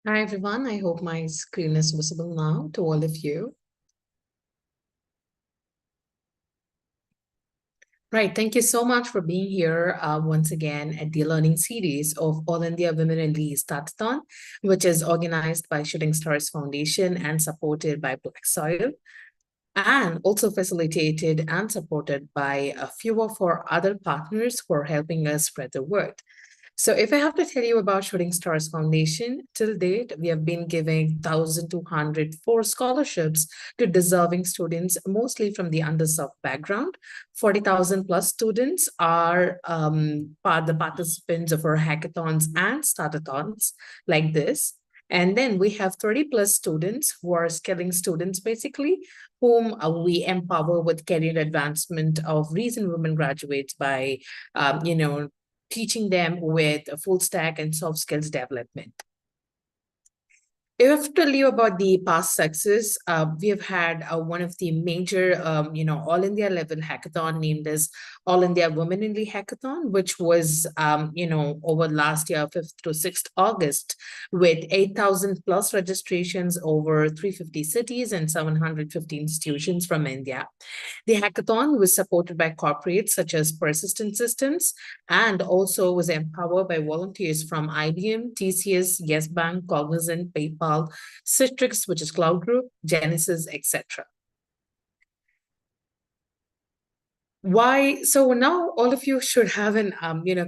Hi everyone, I hope my screen is visible now to all of you. Right, thank you so much for being here once again at the learning series of All India Women in Lead Startathon, which is organized by Shooting Stars Foundation and supported by Black Soil, and also facilitated and supported by a few of our other partners who are helping us spread the word. So if I have to tell you about Shooting Stars Foundation, till date, we have been giving 1,204 scholarships to deserving students, mostly from the underserved background. 40,000 plus students are the participants of our hackathons and startathons like this. And then we have 30 plus students who are skilling students, basically, whom we empower with career advancement of recent women graduates by, teaching them with a full stack and soft skills development. If I have to tell you about the past success, we have had one of the major, all India level hackathon named as All India Women in the Hackathon, which was, over last year, 5th to 6th August, with 8,000 plus registrations over 350 cities and 750 institutions from India. The hackathon was supported by corporates such as Persistent Systems and also was empowered by volunteers from IBM, TCS, Yes Bank, Cognizant, PayPal, Citrix, which is Cloud Group, Genesis, etc. Why? So now all of you should have an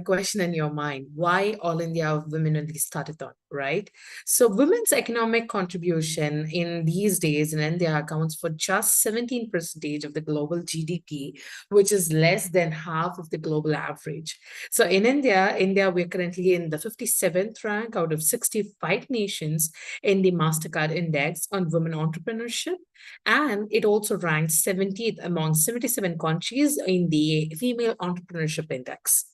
question in your mind. Why All India Women Only Startathon, right? So women's economic contribution in these days in India accounts for just 17% of the global GDP, which is less than half of the global average. So in India, we're currently in the 57th rank out of 65 nations in the Mastercard Index on women entrepreneurship, and it also ranks 70th among 77 countries in the Female Entrepreneurship Index.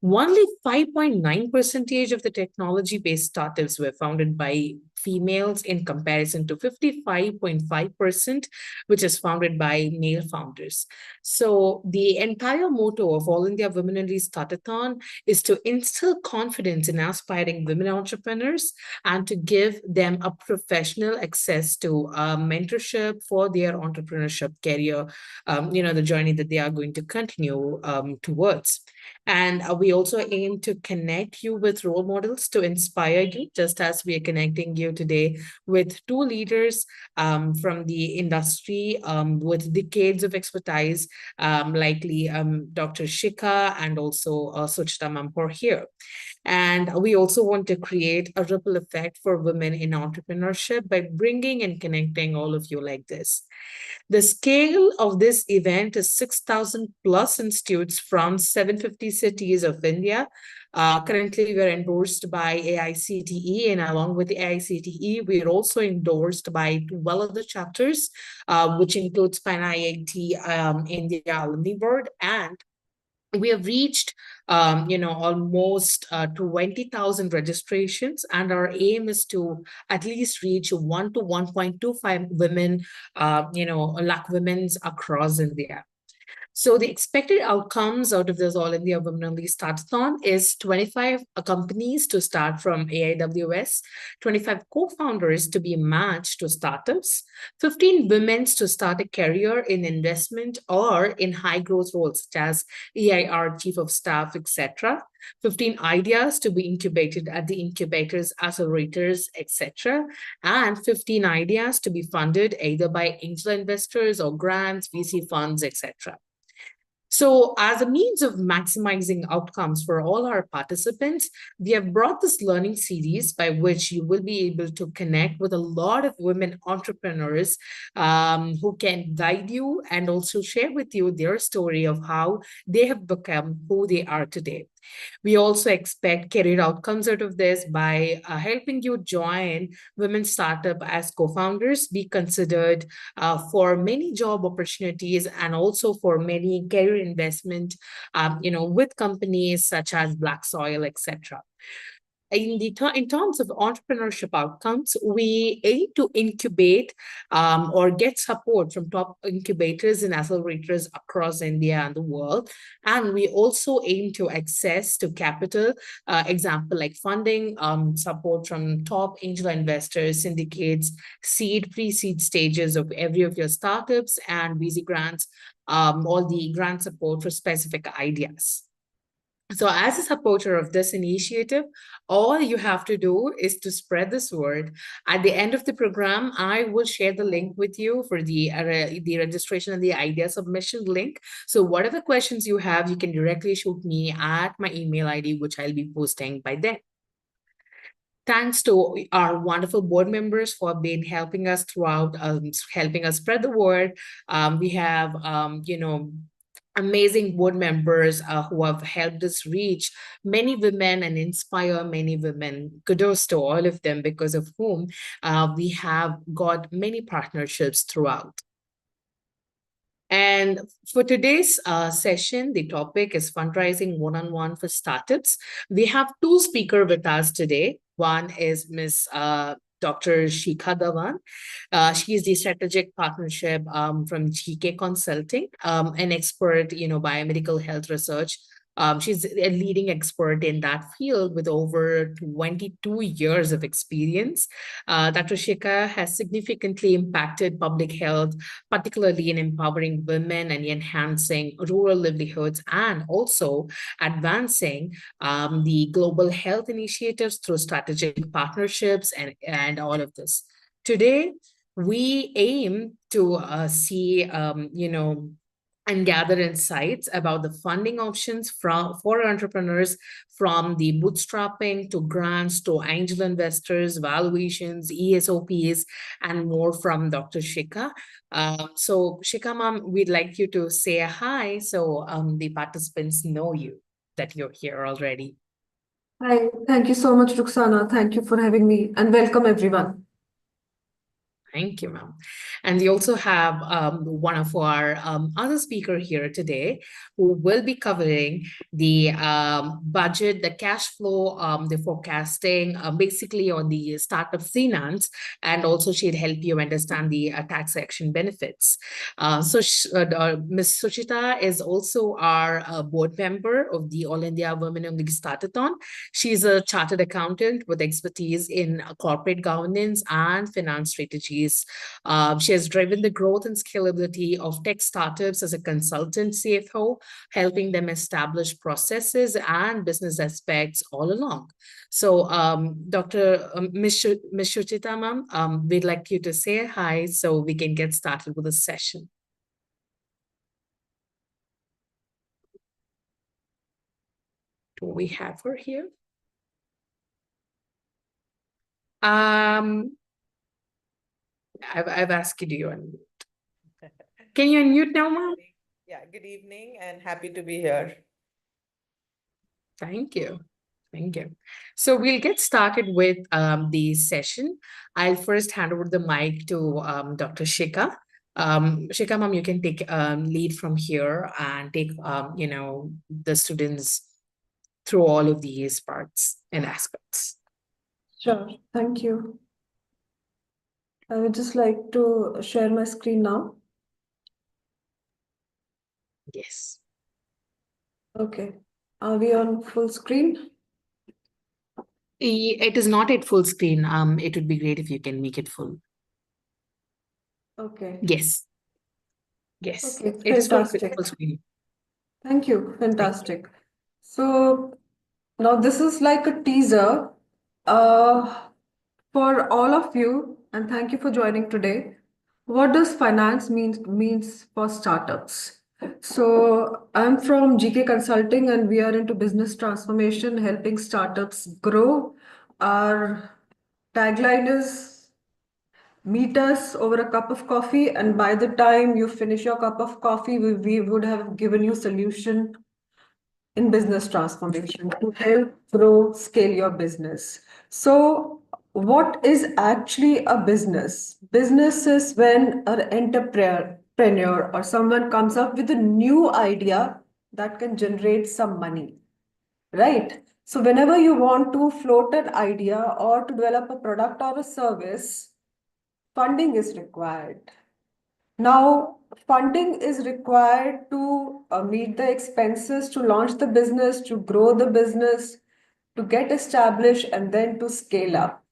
Only 5.9% of the technology-based startups were founded by females in comparison to 55.5%, which is founded by male founders. So the entire motto of All India Women in Startathon is to instill confidence in aspiring women entrepreneurs and to give them a professional access to mentorship for their entrepreneurship career, the journey that they are going to continue towards. And we also aim to connect you with role models to inspire you, just as we are connecting you today with two leaders from the industry with decades of expertise, likely Dr. Shikha and also Suchita Mampur here. And we also want to create a ripple effect for women in entrepreneurship by bringing and connecting all of you like this. The scale of this event is 6,000 plus institutes from 750 cities of India. Currently, we're endorsed by AICTE, and along with the AICTE, we're also endorsed by 12 other chapters, which includes PAN IIT, India Alumni Board, and we have reached almost 20,000 registrations, and our aim is to at least reach 1 to 1.25 women, lakh women's across India. So the expected outcomes out of this All India Women Only Startathon is 25 companies to start from AIWS, 25 co-founders to be matched to startups, 15 women to start a career in investment or in high growth roles such as EIR, Chief of Staff, etc. 15 ideas to be incubated at the incubators, accelerators, etc. And 15 ideas to be funded either by angel investors or grants, VC funds, etc. So, as a means of maximizing outcomes for all our participants, we have brought this learning series by which you will be able to connect with a lot of women entrepreneurs who can guide you and also share with you their story of how they have become who they are today. We also expect career outcomes out of this by helping you join women startup as co-founders, be considered for many job opportunities and also for many career investment, with companies such as Black Soil, etc. in terms of entrepreneurship outcomes, we aim to incubate or get support from top incubators and accelerators across India and the world. And we also aim to access to capital, example like funding, support from top angel investors, syndicates, seed, pre-seed stages of every of your startups, and VC grants, all the grant support for specific ideas. So as a supporter of this initiative, all you have to do is to spread this word. At the end of the program, I will share the link with you for the registration and the idea submission link. So whatever questions you have, you can directly shoot me at my email ID, which I'll be posting by then. Thanks to our wonderful board members for being helping us throughout, helping us spread the word. We have, amazing board members who have helped us reach many women and inspire many women. Kudos to all of them, because of whom we have got many partnerships throughout. And for today's session, the topic is fundraising one-on-one for startups. We have two speakers with us today. One is Ms. Dr. Shikha Dhawan. She is the strategic partnership from GK Consulting, an expert, biomedical health research. She's a leading expert in that field with over 22 years of experience. Dr. Shikha has significantly impacted public health, particularly in empowering women and enhancing rural livelihoods, and also advancing the global health initiatives through strategic partnerships and all of this. Today, we aim to see, and gather insights about the funding options for entrepreneurs, from the bootstrapping to grants to angel investors, valuations, ESOPs, and more from Dr. Shikha. So Shikha ma'am, we'd like you to say a hi so the participants know you, that you're here already. Hi, thank you so much, Ruxana. Thank you for having me and welcome everyone. Thank you, ma'am. And we also have one of our other speaker here today who will be covering the budget, the cash flow, the forecasting, basically on the startup finance, and also she'd help you understand the tax action benefits. Ms. Suchita is also our board member of the All India Women Only Startathon. She's a chartered accountant with expertise in corporate governance and finance strategies. She has driven the growth and scalability of tech startups as a consultant CFO, helping them establish processes and business aspects all along. So, Ms. Shuchita, ma'am, we'd like you to say hi so we can get started with the session. Do we have her here? I've asked you to unmute. Can you unmute now, ma'am? Yeah, good evening and happy to be here. Thank you. Thank you. So we'll get started with the session. I'll first hand over the mic to Dr. Shikha. Shikha, ma'am, you can take lead from here and take, the students through all of these parts and aspects. Sure, thank you. I would just like to share my screen now. Yes. Okay, are we on full screen? It is not at full screen. It would be great if you can make it full. Okay. Yes. Yes. Okay, It's fantastic. full screen. Thank you, fantastic. So now this is like a teaser for all of you, and thank you for joining today. What does finance means for startups? So I'm from GK Consulting and we are into business transformation, helping startups grow. Our tagline is meet us over a cup of coffee, and by the time you finish your cup of coffee, we would have given you solution in business transformation to help grow, scale your business. So, what is actually a business? Business is when an entrepreneur or someone comes up with a new idea that can generate some money, right? So whenever you want to float an idea or to develop a product or a service, funding is required. Now, funding is required to meet the expenses, to launch the business, to grow the business, to get established, and then to scale up.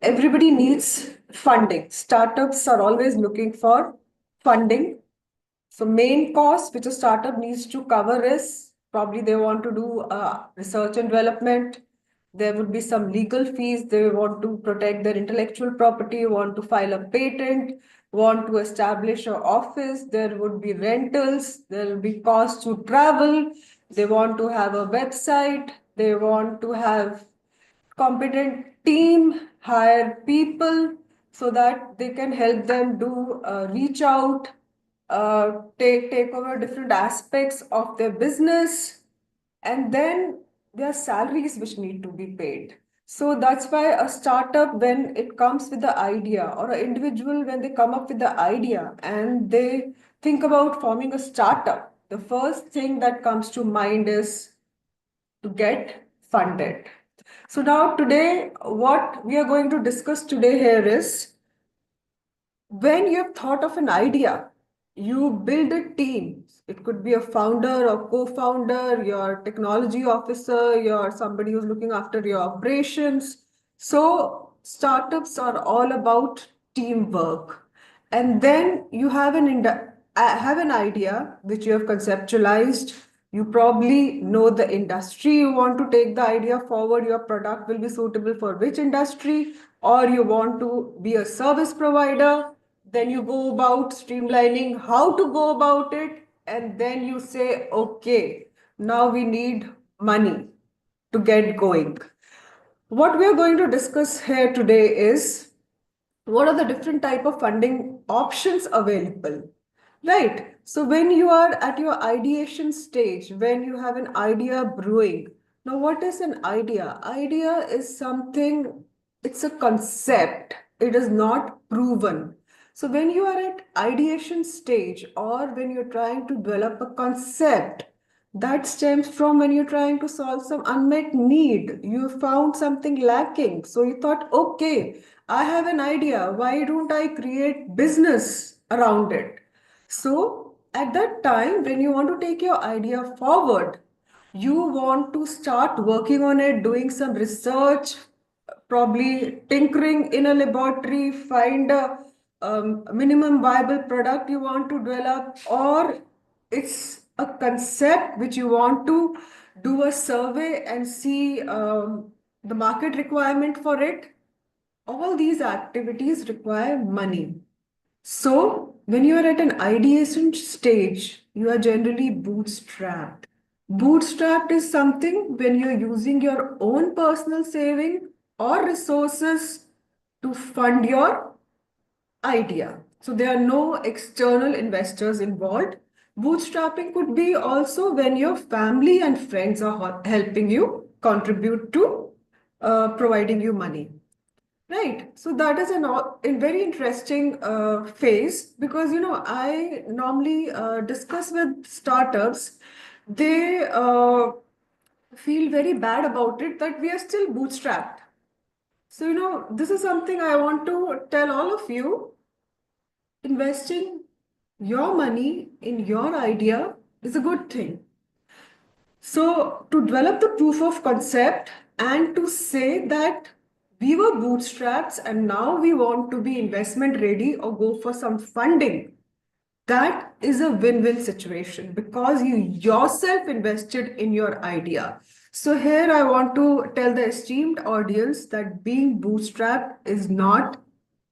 Everybody needs funding. Startups are always looking for funding. So main cost which a startup needs to cover is probably they want to do research and development. There would be some legal fees. They want to protect their intellectual property, want to file a patent, want to establish an office. There would be rentals. There will be costs to travel. They want to have a website. They want to have competent team, hire people so that they can help them do reach out, take over different aspects of their business, and then there are salaries which need to be paid. So that's why a startup, when it comes with the idea, or an individual, when they come up with the idea and they think about forming a startup, the first thing that comes to mind is to get funded. So now today, what we are going to discuss today here is when you have thought of an idea, you build a team. It could be a founder or co-founder, your technology officer, your somebody who's looking after your operations. So startups are all about teamwork. And then you have have an idea which you have conceptualized. You probably know the industry you want to take the idea forward. Your product will be suitable for which industry, or you want to be a service provider. Then you go about streamlining how to go about it, and then you say, okay, now we need money to get going. What we are going to discuss here today is what are the different type of funding options available, right? So when you are at your ideation stage, when you have an idea brewing, now what is an idea is something, it's a concept, it is not proven. So when you are at ideation stage, or when you're trying to develop a concept, that stems from when you're trying to solve some unmet need. You found something lacking. So you thought, okay, I have an idea. Why don't I create business around it? So at that time, when you want to take your idea forward, you want to start working on it, doing some research, probably tinkering in a laboratory, find a minimum viable product you want to develop, or it's a concept which you want to do a survey and see the market requirement for it. All these activities require money. So when you are at an ideation stage, you are generally bootstrapped. Bootstrapped is something when you're using your own personal saving or resources to fund your idea. So there are no external investors involved. Bootstrapping could be also when your family and friends are helping you contribute to providing you money. Right. So that is a very interesting phase, because I normally discuss with startups. They feel very bad about it that we are still bootstrapped. So this is something I want to tell all of you. Investing your money in your idea is a good thing. So to develop the proof of concept and to say that we were bootstraps and now we want to be investment ready or go for some funding, that is a win-win situation because you yourself invested in your idea. So here I want to tell the esteemed audience that being bootstrapped is not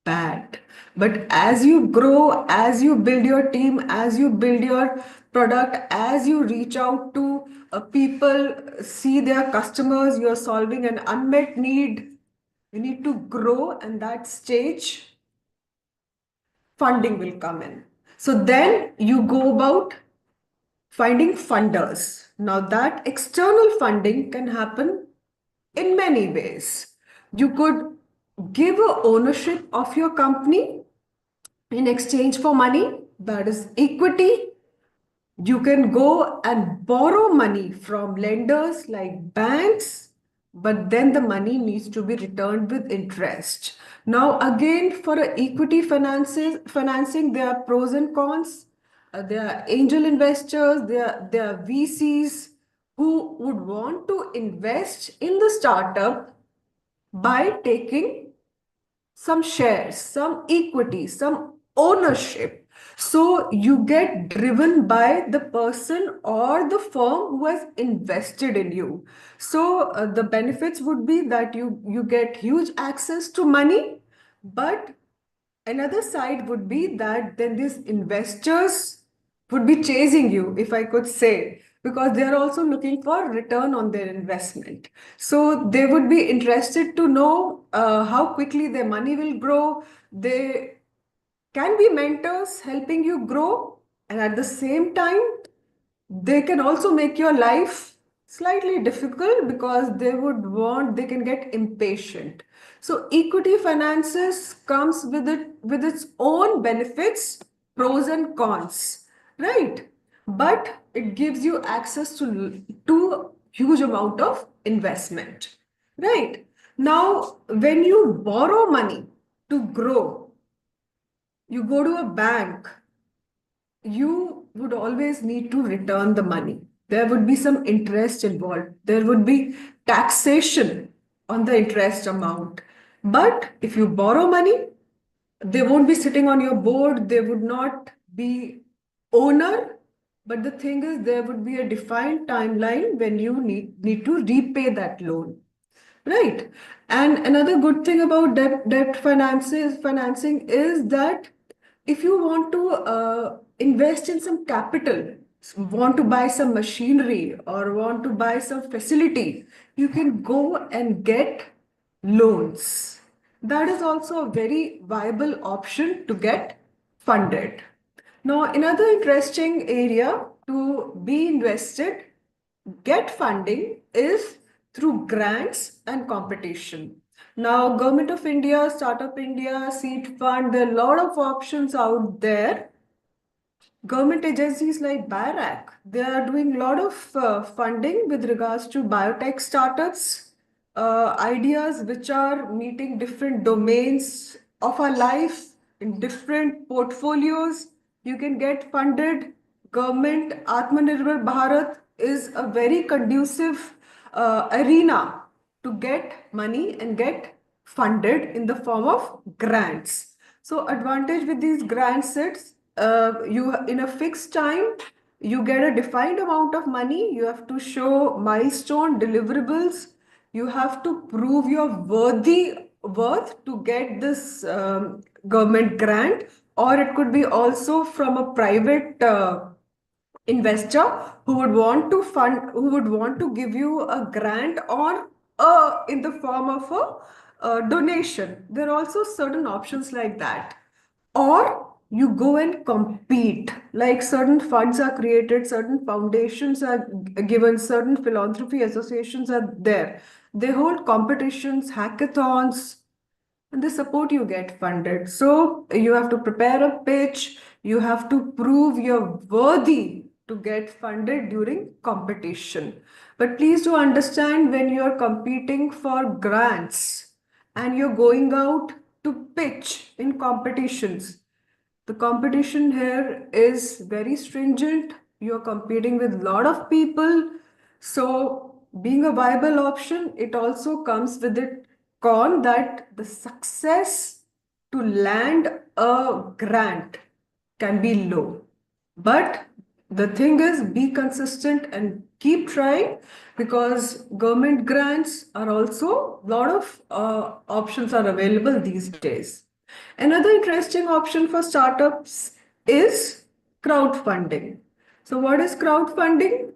bad. But as you grow, as you build your team, as you build your product, as you reach out to people, see their customers, you're solving an unmet need, you need to grow, and that stage funding will come in. So then you go about finding funders. Now that external funding can happen in many ways. You could give a ownership of your company in exchange for money, that is equity. You can go and borrow money from lenders like banks. but then the money needs to be returned with interest. Now, again, for a equity financing, there are pros and cons. There are angel investors, there are VCs who would want to invest in the startup by taking some shares, some equity, some ownership. So you get driven by the person or the firm who has invested in you. So the benefits would be that you get huge access to money, but another side would be that then these investors would be chasing you, if I could say, because they are also looking for return on their investment. So they would be interested to know how quickly their money will grow. They can be mentors helping you grow, and at the same time, they can also make your life slightly difficult because they can get impatient. So equity finances comes with its own benefits, pros and cons, right? But it gives you access to huge amount of investment, right? Now, when you borrow money to grow, you go to a bank, you would always need to return the money. There would be some interest involved. There would be taxation on the interest amount. But if you borrow money, they won't be sitting on your board. They would not be owner. But the thing is, there would be a defined timeline when you need to repay that loan. Right. And another good thing about debt financing is that if you want to invest in some capital, want to buy some machinery or want to buy some facility, you can go and get loans. That is also a very viable option to get funded. Now, another interesting area to be invested, get funding is through grants and competition. Now, Government of India, Startup India, Seed Fund, there are a lot of options out there. Government agencies like BIRAC, they are doing a lot of funding with regards to biotech startups, ideas which are meeting different domains of our life in different portfolios. You can get funded. Government Atmanirbhar Bharat is a very conducive arena to get money and get funded in the form of grants. So advantage with these grants is you in a fixed time, you get a defined amount of money. You have to show milestone deliverables. You have to prove your worth to get this government grant, or it could be also from a private investor who would want to give you a grant or in the form of a donation. There are also certain options like that. Or you go and compete, like certain funds are created, certain foundations are given, certain philanthropy associations are there. They hold competitions, hackathons, and the support you get funded. So you have to prepare a pitch, you have to prove you're worthy to get funded during competition. But please do understand, when you're competing for grants and you're going out to pitch in competitions, the competition here is very stringent. You're competing with a lot of people. So, being a viable option, it also comes with it con that the success to land a grant can be low. But the thing is, be consistent and keep trying, because government grants are also, a lot of options are available these days. Another interesting option for startups is crowdfunding. So what is crowdfunding?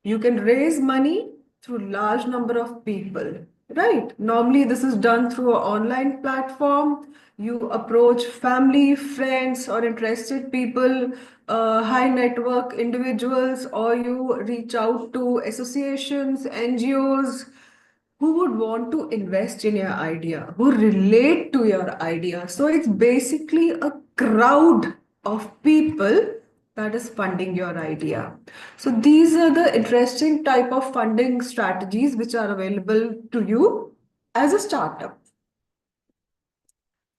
You can raise money through large number of people, right? Normally this is done through an online platform. You approach family, friends, or interested people, high network individuals, or you reach out to associations, NGOs, who would want to invest in your idea, who relate to your idea. So it's basically a crowd of people that is funding your idea. So these are the interesting type of funding strategies which are available to you as a startup.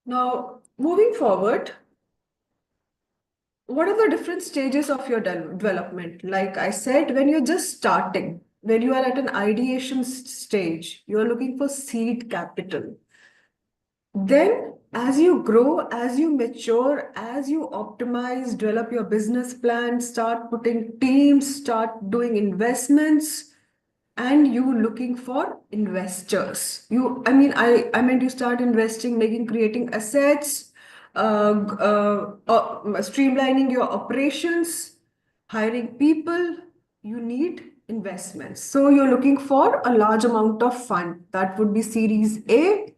Now, moving forward, what are the different stages of your development? Like I said, when you're just starting, when you are at an ideation stage, you're looking for seed capital. Then, as you grow, as you mature, as you optimize, develop your business plan, start putting teams, start doing investments, and you looking for investors. I meant you start investing, creating assets, streamlining your operations, hiring people. You need investments. So you're looking for a large amount of fund. That would be Series A.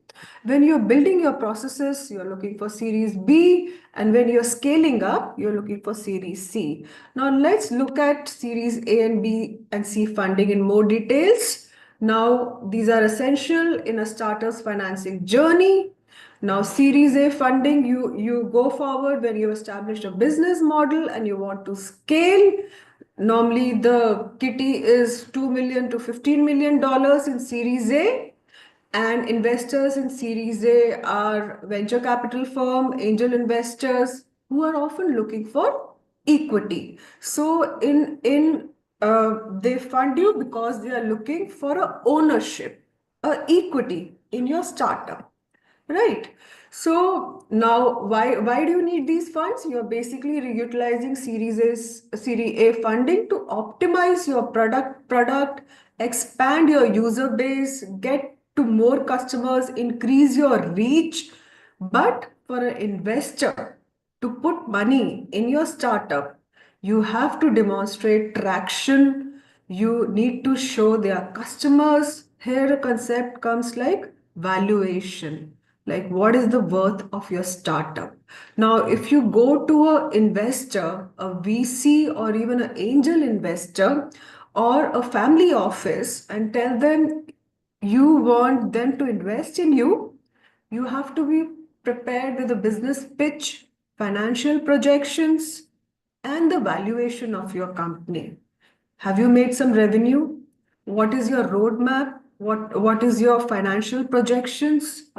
When you're building your processes, you're looking for Series B, and when you're scaling up, you're looking for Series C. Now let's look at Series A and B and C funding in more details. Now, these are essential in a starter's financing journey. Now, Series A funding, you go forward when you've established a business model and you want to scale. Normally, the kitty is $2 million to $15 million in Series A. And investors in Series A are venture capital firm, angel investors who are often looking for equity. So they fund you because they are looking for a ownership, a equity in your startup. Right. So now why do you need these funds? You're basically utilizing Series A funding to optimize your product, expand your user base, get to more customers, increase your reach. But for an investor to put money in your startup, you have to demonstrate traction. You need to show their customers. Here a concept comes like valuation. Like what is the worth of your startup? Now, if you go to an investor, a VC, or even an angel investor or a family office and tell them you want them to invest in you, you have to be prepared with a business pitch, financial projections, and the valuation of your company. Have you made some revenue? What is your roadmap? What is your financial projections?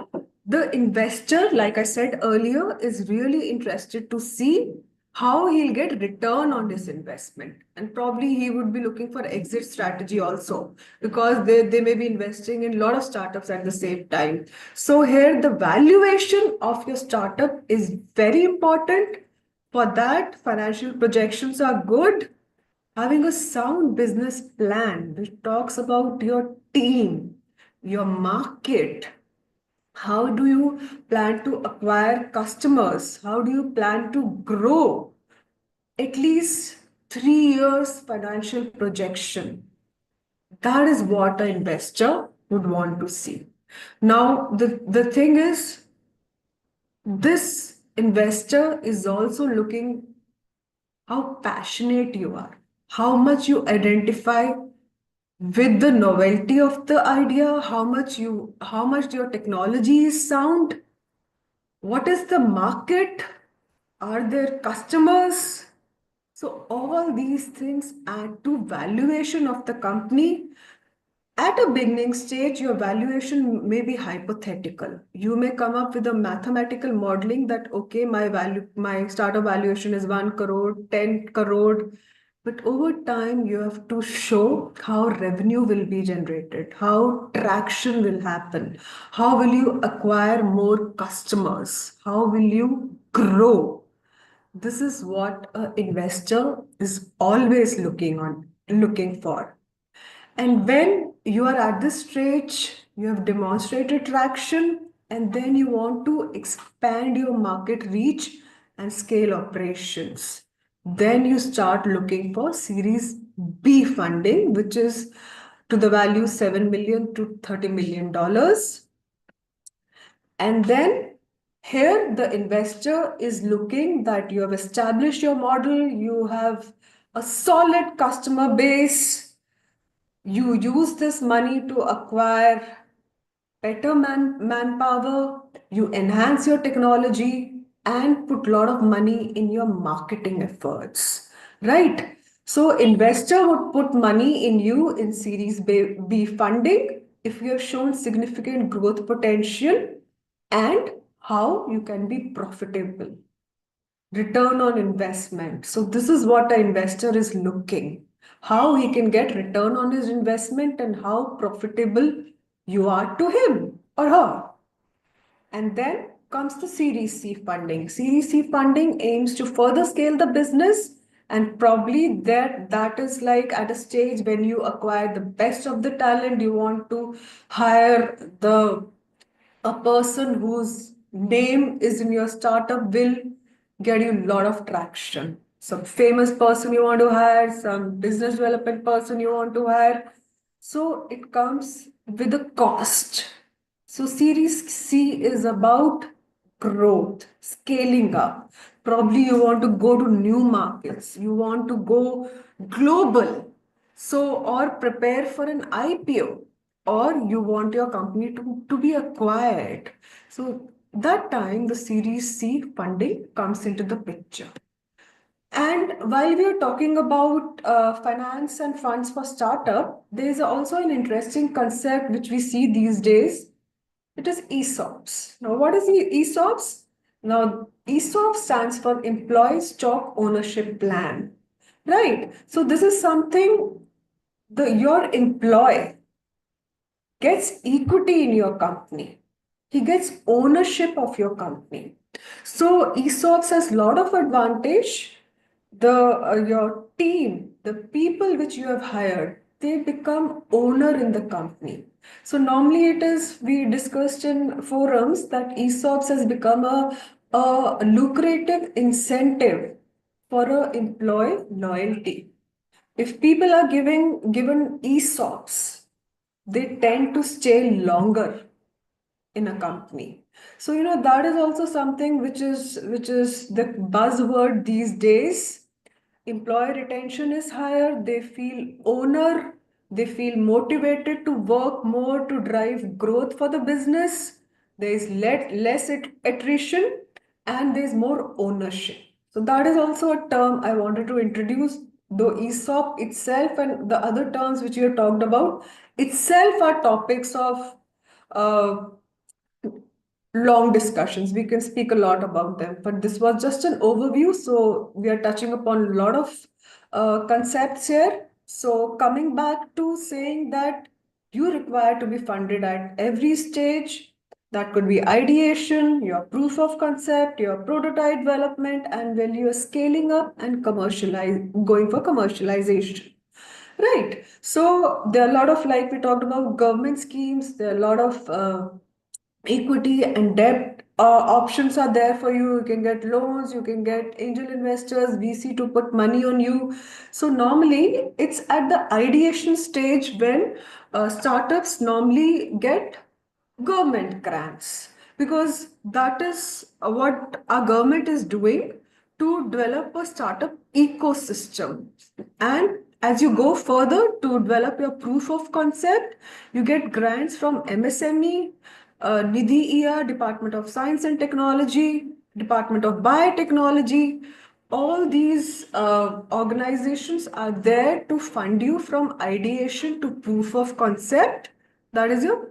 The investor, like I said earlier, is really interested to see how he'll get return on this investment. And probably he would be looking for exit strategy also because they may be investing in a lot of startups at the same time. So here the valuation of your startup is very important. For that, financial projections are good. Having a sound business plan which talks about your team, your market, how do you plan to acquire customers? How do you plan to grow? At least 3 years financial projection. That is what an investor would want to see. Now, the thing is, this investor is also looking how passionate you are, how much you identify with the novelty of the idea, how much your technology is sound, what is the market, are there customers? So all these things add to valuation of the company. At a beginning stage, your valuation may be hypothetical. You may come up with a mathematical modeling that, okay, my startup valuation is 1 crore, 10 crore. But over time, you have to show how revenue will be generated, how traction will happen, how will you acquire more customers, how will you grow. This is what an investor is always looking for. And when you are at this stage, you have demonstrated traction, and then you want to expand your market reach and scale operations. Then you start looking for Series B funding, which is to the value $7 million to $30 million. And then here the investor is looking that you have established your model, you have a solid customer base, you use this money to acquire better manpower, you enhance your technology and put a lot of money in your marketing efforts. right? So investor would put money in you in Series B funding if you have shown significant growth potential and how you can be profitable. Return on investment. So this is what an investor is looking, how he can get return on his investment and how profitable you are to him or her. And then comes the Series C funding. Series C funding aims to further scale the business, and probably that is like at a stage when you acquire the best of the talent, you want to hire the a person whose name is in your startup will get you a lot of traction. Some famous person you want to hire, some business development person you want to hire. So it comes with a cost. So Series C is about growth, scaling up. Probably you want to go to new markets, you want to go global. So, or prepare for an IPO, or you want your company to be acquired. So, that time the Series C funding comes into the picture. And while we are talking about finance and funds for startup, there is also an interesting concept which we see these days. It is ESOPs. Now, what is ESOPs? Now, ESOP stands for Employee Stock Ownership Plan, right? So this is something your employee gets equity in your company. He gets ownership of your company. So ESOPs has a lot of advantage. Your team, the people which you have hired, they become owner in the company. So normally it is we discussed in forums that ESOPs has become a lucrative incentive for a employee loyalty. If people are given ESOPs, they tend to stay longer in a company. So that is also something which is the buzzword these days. Employee retention is higher, they feel owner, they feel motivated to work more to drive growth for the business. There is less attrition and there is more ownership. So that is also a term I wanted to introduce. Though ESOP itself and the other terms which you have talked about itself are topics of uh, long discussions. We can speak a lot about them, but this was just an overview. So we are touching upon a lot of concepts here. So coming back to saying that you require to be funded at every stage. That could be ideation, your proof of concept, your prototype development, and when you are scaling up and going for commercialization. Right. So there are a lot of, like we talked about, government schemes, there are a lot of equity and debt options are there for you. You can get loans, you can get angel investors, VC to put money on you. So normally it's at the ideation stage when startups normally get government grants, because that is what our government is doing to develop a startup ecosystem. And as you go further to develop your proof of concept, you get grants from MSME, Nidhi ER, Department of Science and Technology, Department of Biotechnology. All these organizations are there to fund you from ideation to proof of concept. That is your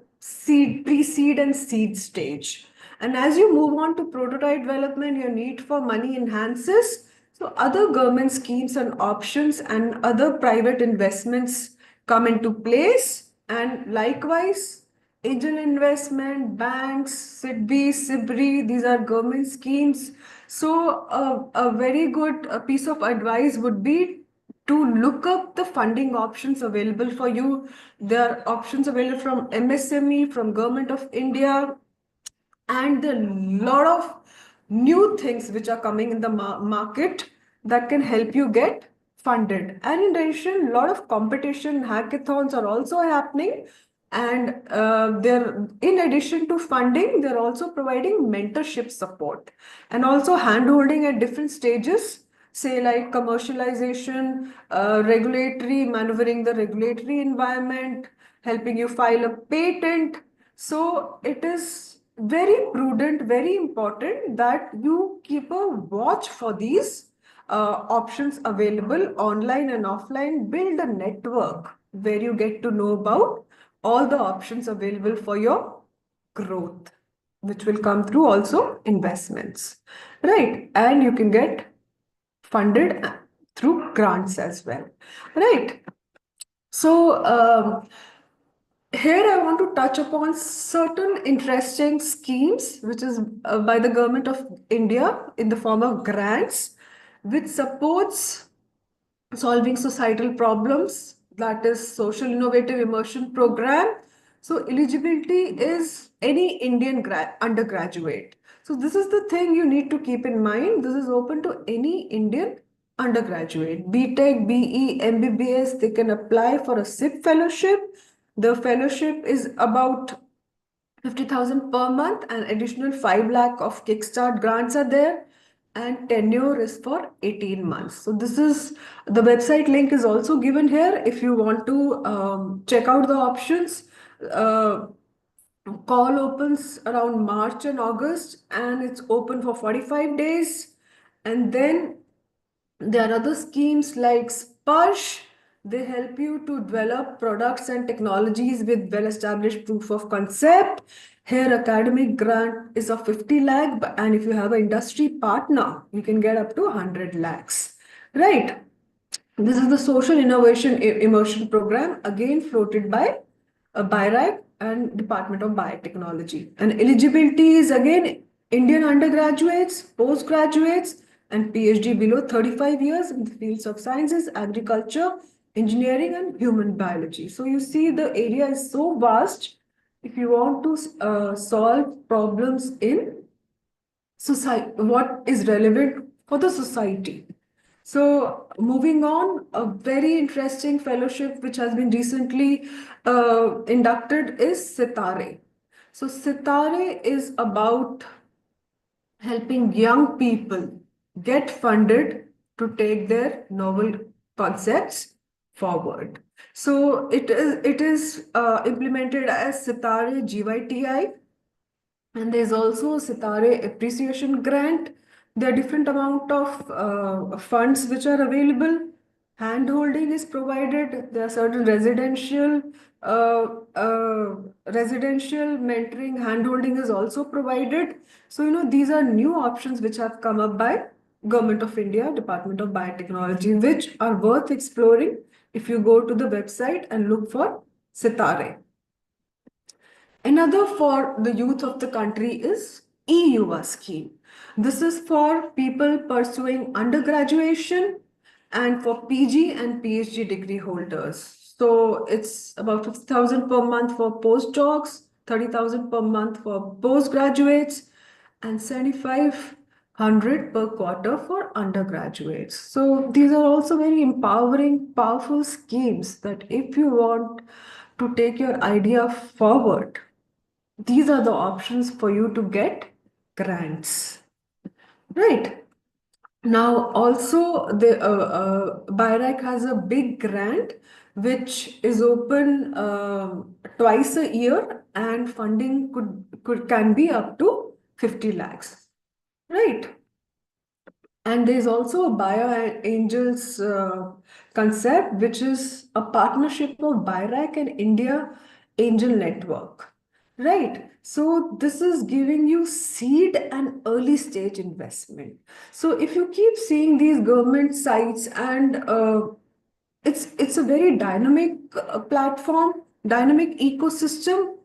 pre-seed and seed stage. And as you move on to prototype development, your need for money enhances. So other government schemes and options and other private investments come into place. And likewise, angel investment, banks, SIDBI, SIBRI, these are government schemes. So a very good piece of advice would be to look up the funding options available for you. There are options available from MSME, from Government of India, and a lot of new things which are coming in the market that can help you get funded. And in addition, a lot of competition hackathons are also happening. And they're in addition to funding, they're also providing mentorship support and also handholding at different stages, say like commercialization, regulatory, maneuvering the regulatory environment, helping you file a patent. So it is very prudent, very important that you keep a watch for these options available online and offline. Build a network where you get to know about all the options available for your growth, which will come through also investments, right? And you can get funded through grants as well, right? So, here I want to touch upon certain interesting schemes, which is by the government of India in the form of grants, which supports solving societal problems, that is social innovative immersion program. So eligibility is any Indian undergraduate. So this is the thing you need to keep in mind. This is open to any Indian undergraduate, BTech, BE, MBBS. They can apply for a SIP fellowship. The fellowship is about 50,000 per month, and additional 5 lakh of Kickstart grants are there, and tenure is for 18 months. So this is the website link is also given here if you want to check out the options. Uh, Call opens around March and August, and it's open for 45 days. And then there are other schemes like Sparsh. They help you to develop products and technologies with well-established proof of concept. Here, academic grant is of 50 lakh, and if you have an industry partner, you can get up to 100 lakhs, right? This is the Social Innovation Immersion Program, again floated by BIRAC and Department of Biotechnology. And eligibility is again Indian undergraduates, postgraduates, and PhD below 35 years in the fields of sciences, agriculture, engineering, and human biology. So you see the area is so vast. If you want to solve problems in society, what is relevant for the society. So moving on, a very interesting fellowship which has been recently inducted is Sitare. So Sitare is about helping young people get funded to take their novel concepts forward. So it is implemented as Sitare GYTI, and there's also Sitare Appreciation Grant. There are different amount of funds which are available. Hand-holding is provided. There are certain uh, uh, residential mentoring, hand-holding is also provided. So, these are new options which have come up by Government of India, Department of Biotechnology, which are worth exploring if you go to the website and look for Sitare. Another for the youth of the country is EUA scheme. This is for people pursuing undergraduation and for PG and PhD degree holders. So it's about 50,000 per month for postdocs, 30,000 per month for postgraduates, and 7,500 per quarter for undergraduates. So these are also very empowering, powerful schemes that if you want to take your idea forward, these are the options for you to get grants, right? Now, also the BIRAC has a big grant which is open twice a year, and funding can be up to 50 lakhs, right? And there's also a Bio Angels concept, which is a partnership of BIRAC and India Angel Network, right? So this is giving you seed and early stage investment. So if you keep seeing these government sites, and it's a very dynamic platform, dynamic ecosystem,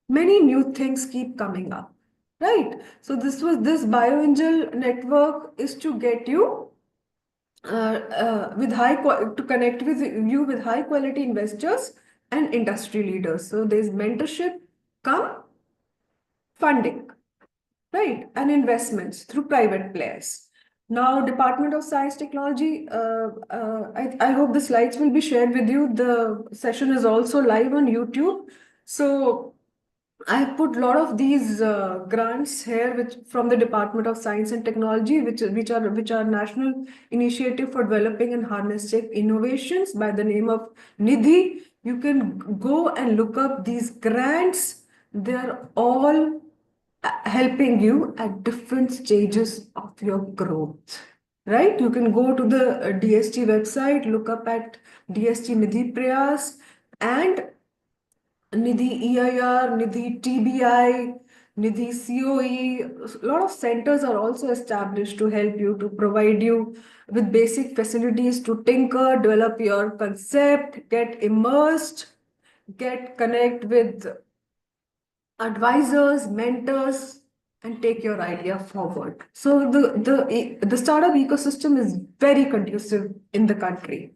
many new things keep coming up, right? So this BioAngel network is to get you to connect with you with high quality investors and industry leaders. So there's mentorship, come funding, right? And investments through private players. Now, Department of Science Technology, I hope the slides will be shared with you. The session is also live on YouTube. So I have put a lot of these grants here, which from the Department of Science and Technology, which are national initiative for developing and harnessing innovations by the name of Nidhi. You can go and look up these grants. They are all helping you at different stages of your growth. right? You can go to the DST website, look up at DST Nidhi Prayas and Nidhi EIR, Nidhi TBI, Nidhi COE. A lot of centers are also established to help you, to provide you with basic facilities to tinker, develop your concept, get immersed, get connect with advisors, mentors, and take your idea forward. So the startup ecosystem is very conducive in the country.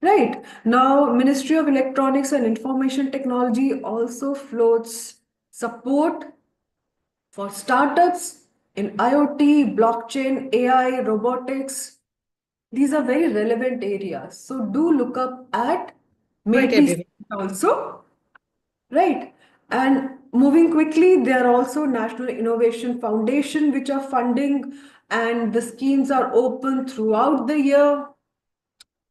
Right. Now, Ministry of Electronics and Information Technology also floats support for startups in IoT, blockchain, AI, robotics. These are very relevant areas. So do look up at Right, MATI everyone. also. Right. And moving quickly, there are also National Innovation Foundation, which are funding, and the schemes are open throughout the year.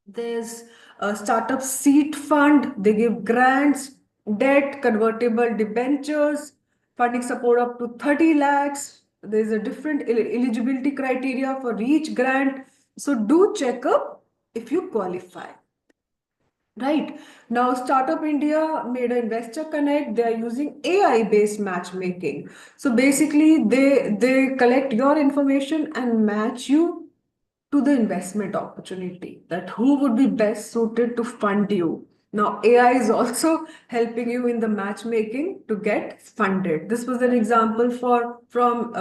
There's a startup seed fund. They give grants, debt, convertible debentures, funding support up to 30 lakhs. There's a different eligibility criteria for each grant. So do check up if you qualify. Right. Now, Startup India made an Investor Connect. They are using AI-based matchmaking. So basically, they collect your information and match you to the investment opportunity, that who would be best suited to fund you. Now, AI is also helping you in the matchmaking to get funded. This was an example from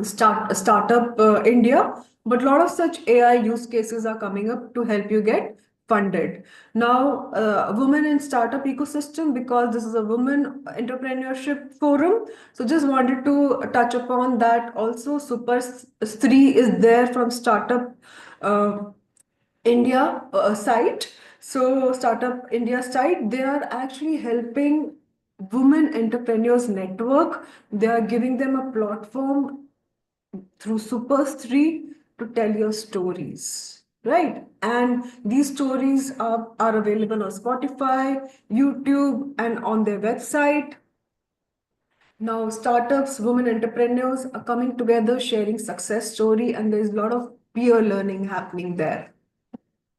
startup India, but a lot of such AI use cases are coming up to help you get funded. Now, women in startup ecosystem, because this is a women entrepreneurship forum. So just wanted to touch upon that also. Super Stree is there from Startup India site. So Startup India site, they are actually helping women entrepreneurs network. They are giving them a platform through Super Stree to tell your stories, right? And these stories are available on Spotify, YouTube, and on their website. Now, startups, women entrepreneurs are coming together, sharing success story, and there's a lot of peer learning happening there,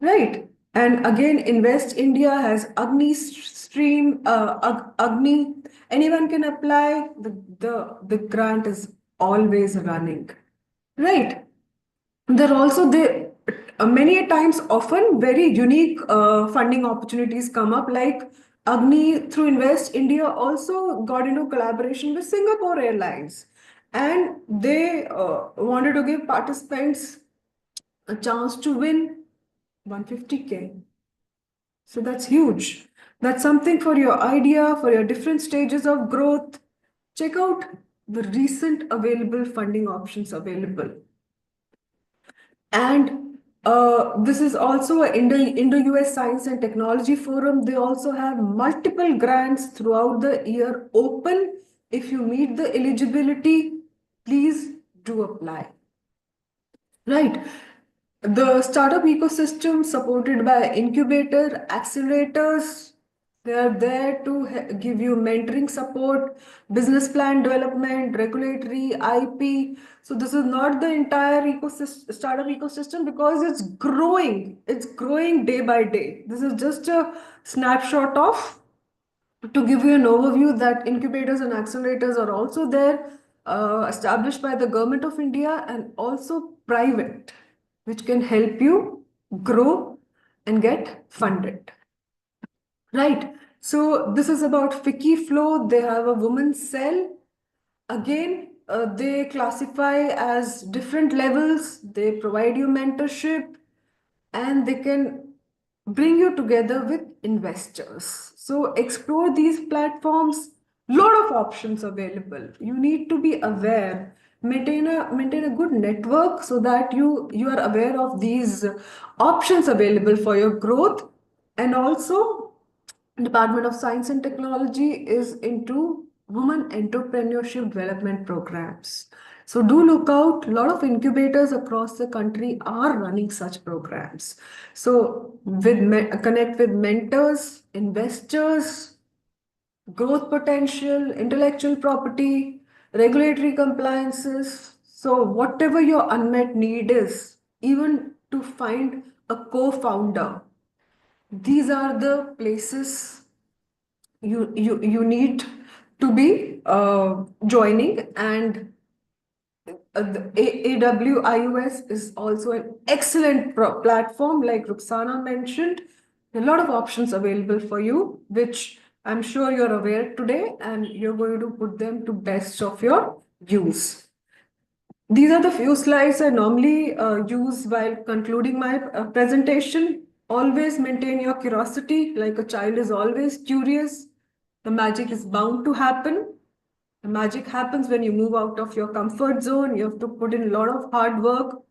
right? And again, Invest India has Agni Stream, Agni. Anyone can apply. The grant is always running. Right. There are also the many a times often very unique funding opportunities come up, like Agni through Invest India also got into collaboration with Singapore Airlines, and they wanted to give participants a chance to win 150K. So that's huge. That's something for your idea, for your different stages of growth. Check out the recent available funding options available. And this is also a Indo-US Science and Technology Forum. They also have multiple grants throughout the year open. If you meet the eligibility, please do apply. Right. The startup ecosystem supported by incubator, accelerators, they are there to give you mentoring support, business plan development, regulatory, IP. So this is not the entire ecosystem, startup ecosystem, because it's growing. It's growing day by day. This is just a snapshot of, to give you an overview, that incubators and accelerators are also there, established by the Government of India and also private, which can help you grow and get funded. Right. So this is about FICCI Flow. They have a women's cell. Again, they classify as different levels. They provide you mentorship, and they can bring you together with investors. So explore these platforms. Lot of options available. You need to be aware. Maintain a good network so that you are aware of these options available for your growth. And also, Department of Science and Technology is into women entrepreneurship development programs. So do look out. A lot of incubators across the country are running such programs. So connect with mentors, investors, growth potential, intellectual property, regulatory compliances. So whatever your unmet need is, even to find a co-founder. These are the places you need to be joining, and the AWIUS is also an excellent platform, like Ruxana mentioned. A lot of options available for you, which I'm sure you're aware today, and you're going to put them to best of your use. These are the few slides I normally use while concluding my presentation. Always maintain your curiosity, like a child is always curious. The magic is bound to happen. The magic happens when you move out of your comfort zone. You have to put in a lot of hard work,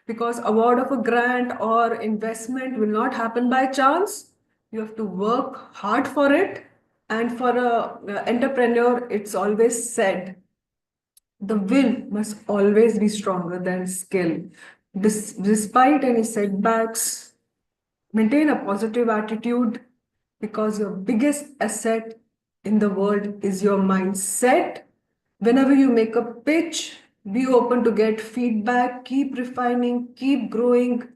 because award of a grant or investment will not happen by chance. You have to work hard for it. And for a entrepreneur, it's always said, the will must always be stronger than skill. Despite any setbacks, maintain a positive attitude, because your biggest asset in the world is your mindset. Whenever you make a pitch, be open to get feedback, keep refining, keep growing.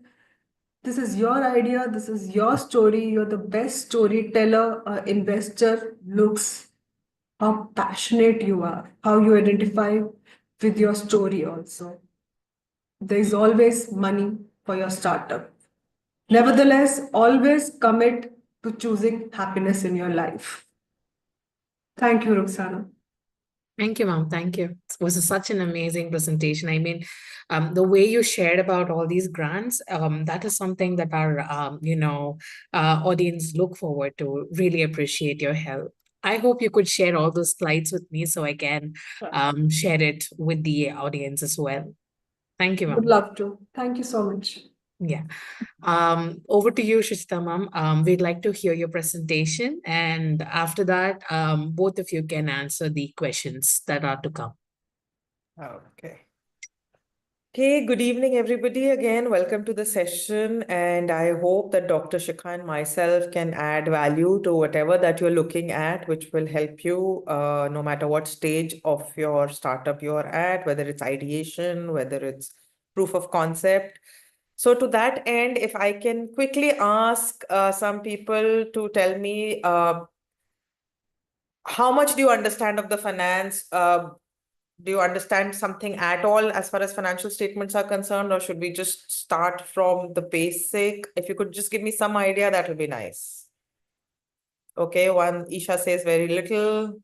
This is your idea, this is your story. You're the best storyteller. An investor looks how passionate you are, how you identify with your story also. There is always money for your startup. Nevertheless, always commit to choosing happiness in your life. Thank you, Ruxana. Thank you, ma'am. Thank you. It was such an amazing presentation. I mean, the way you shared about all these grants, that is something that our, audience look forward to. Really appreciate your help. I hope you could share all those slides with me so I can share it with the audience as well. Thank you, Would ma'am. love to. Thank you so much. Yeah. Over to you, Shuchita ma'am. We'd like to hear your presentation, and after that, both of you can answer the questions that are to come. Okay. Okay, good evening, everybody. Again, welcome to the session. And I hope that Dr. Shikha and myself can add value to whatever that you're looking at, which will help you no matter what stage of your startup you're at, whether it's ideation, whether it's proof of concept. So to that end, if I can quickly ask some people to tell me how much do you understand of the finance? Do you understand something at all as far as financial statements are concerned, or should we just start from the basic? If you could just give me some idea, that would be nice. Okay, one Isha says very little.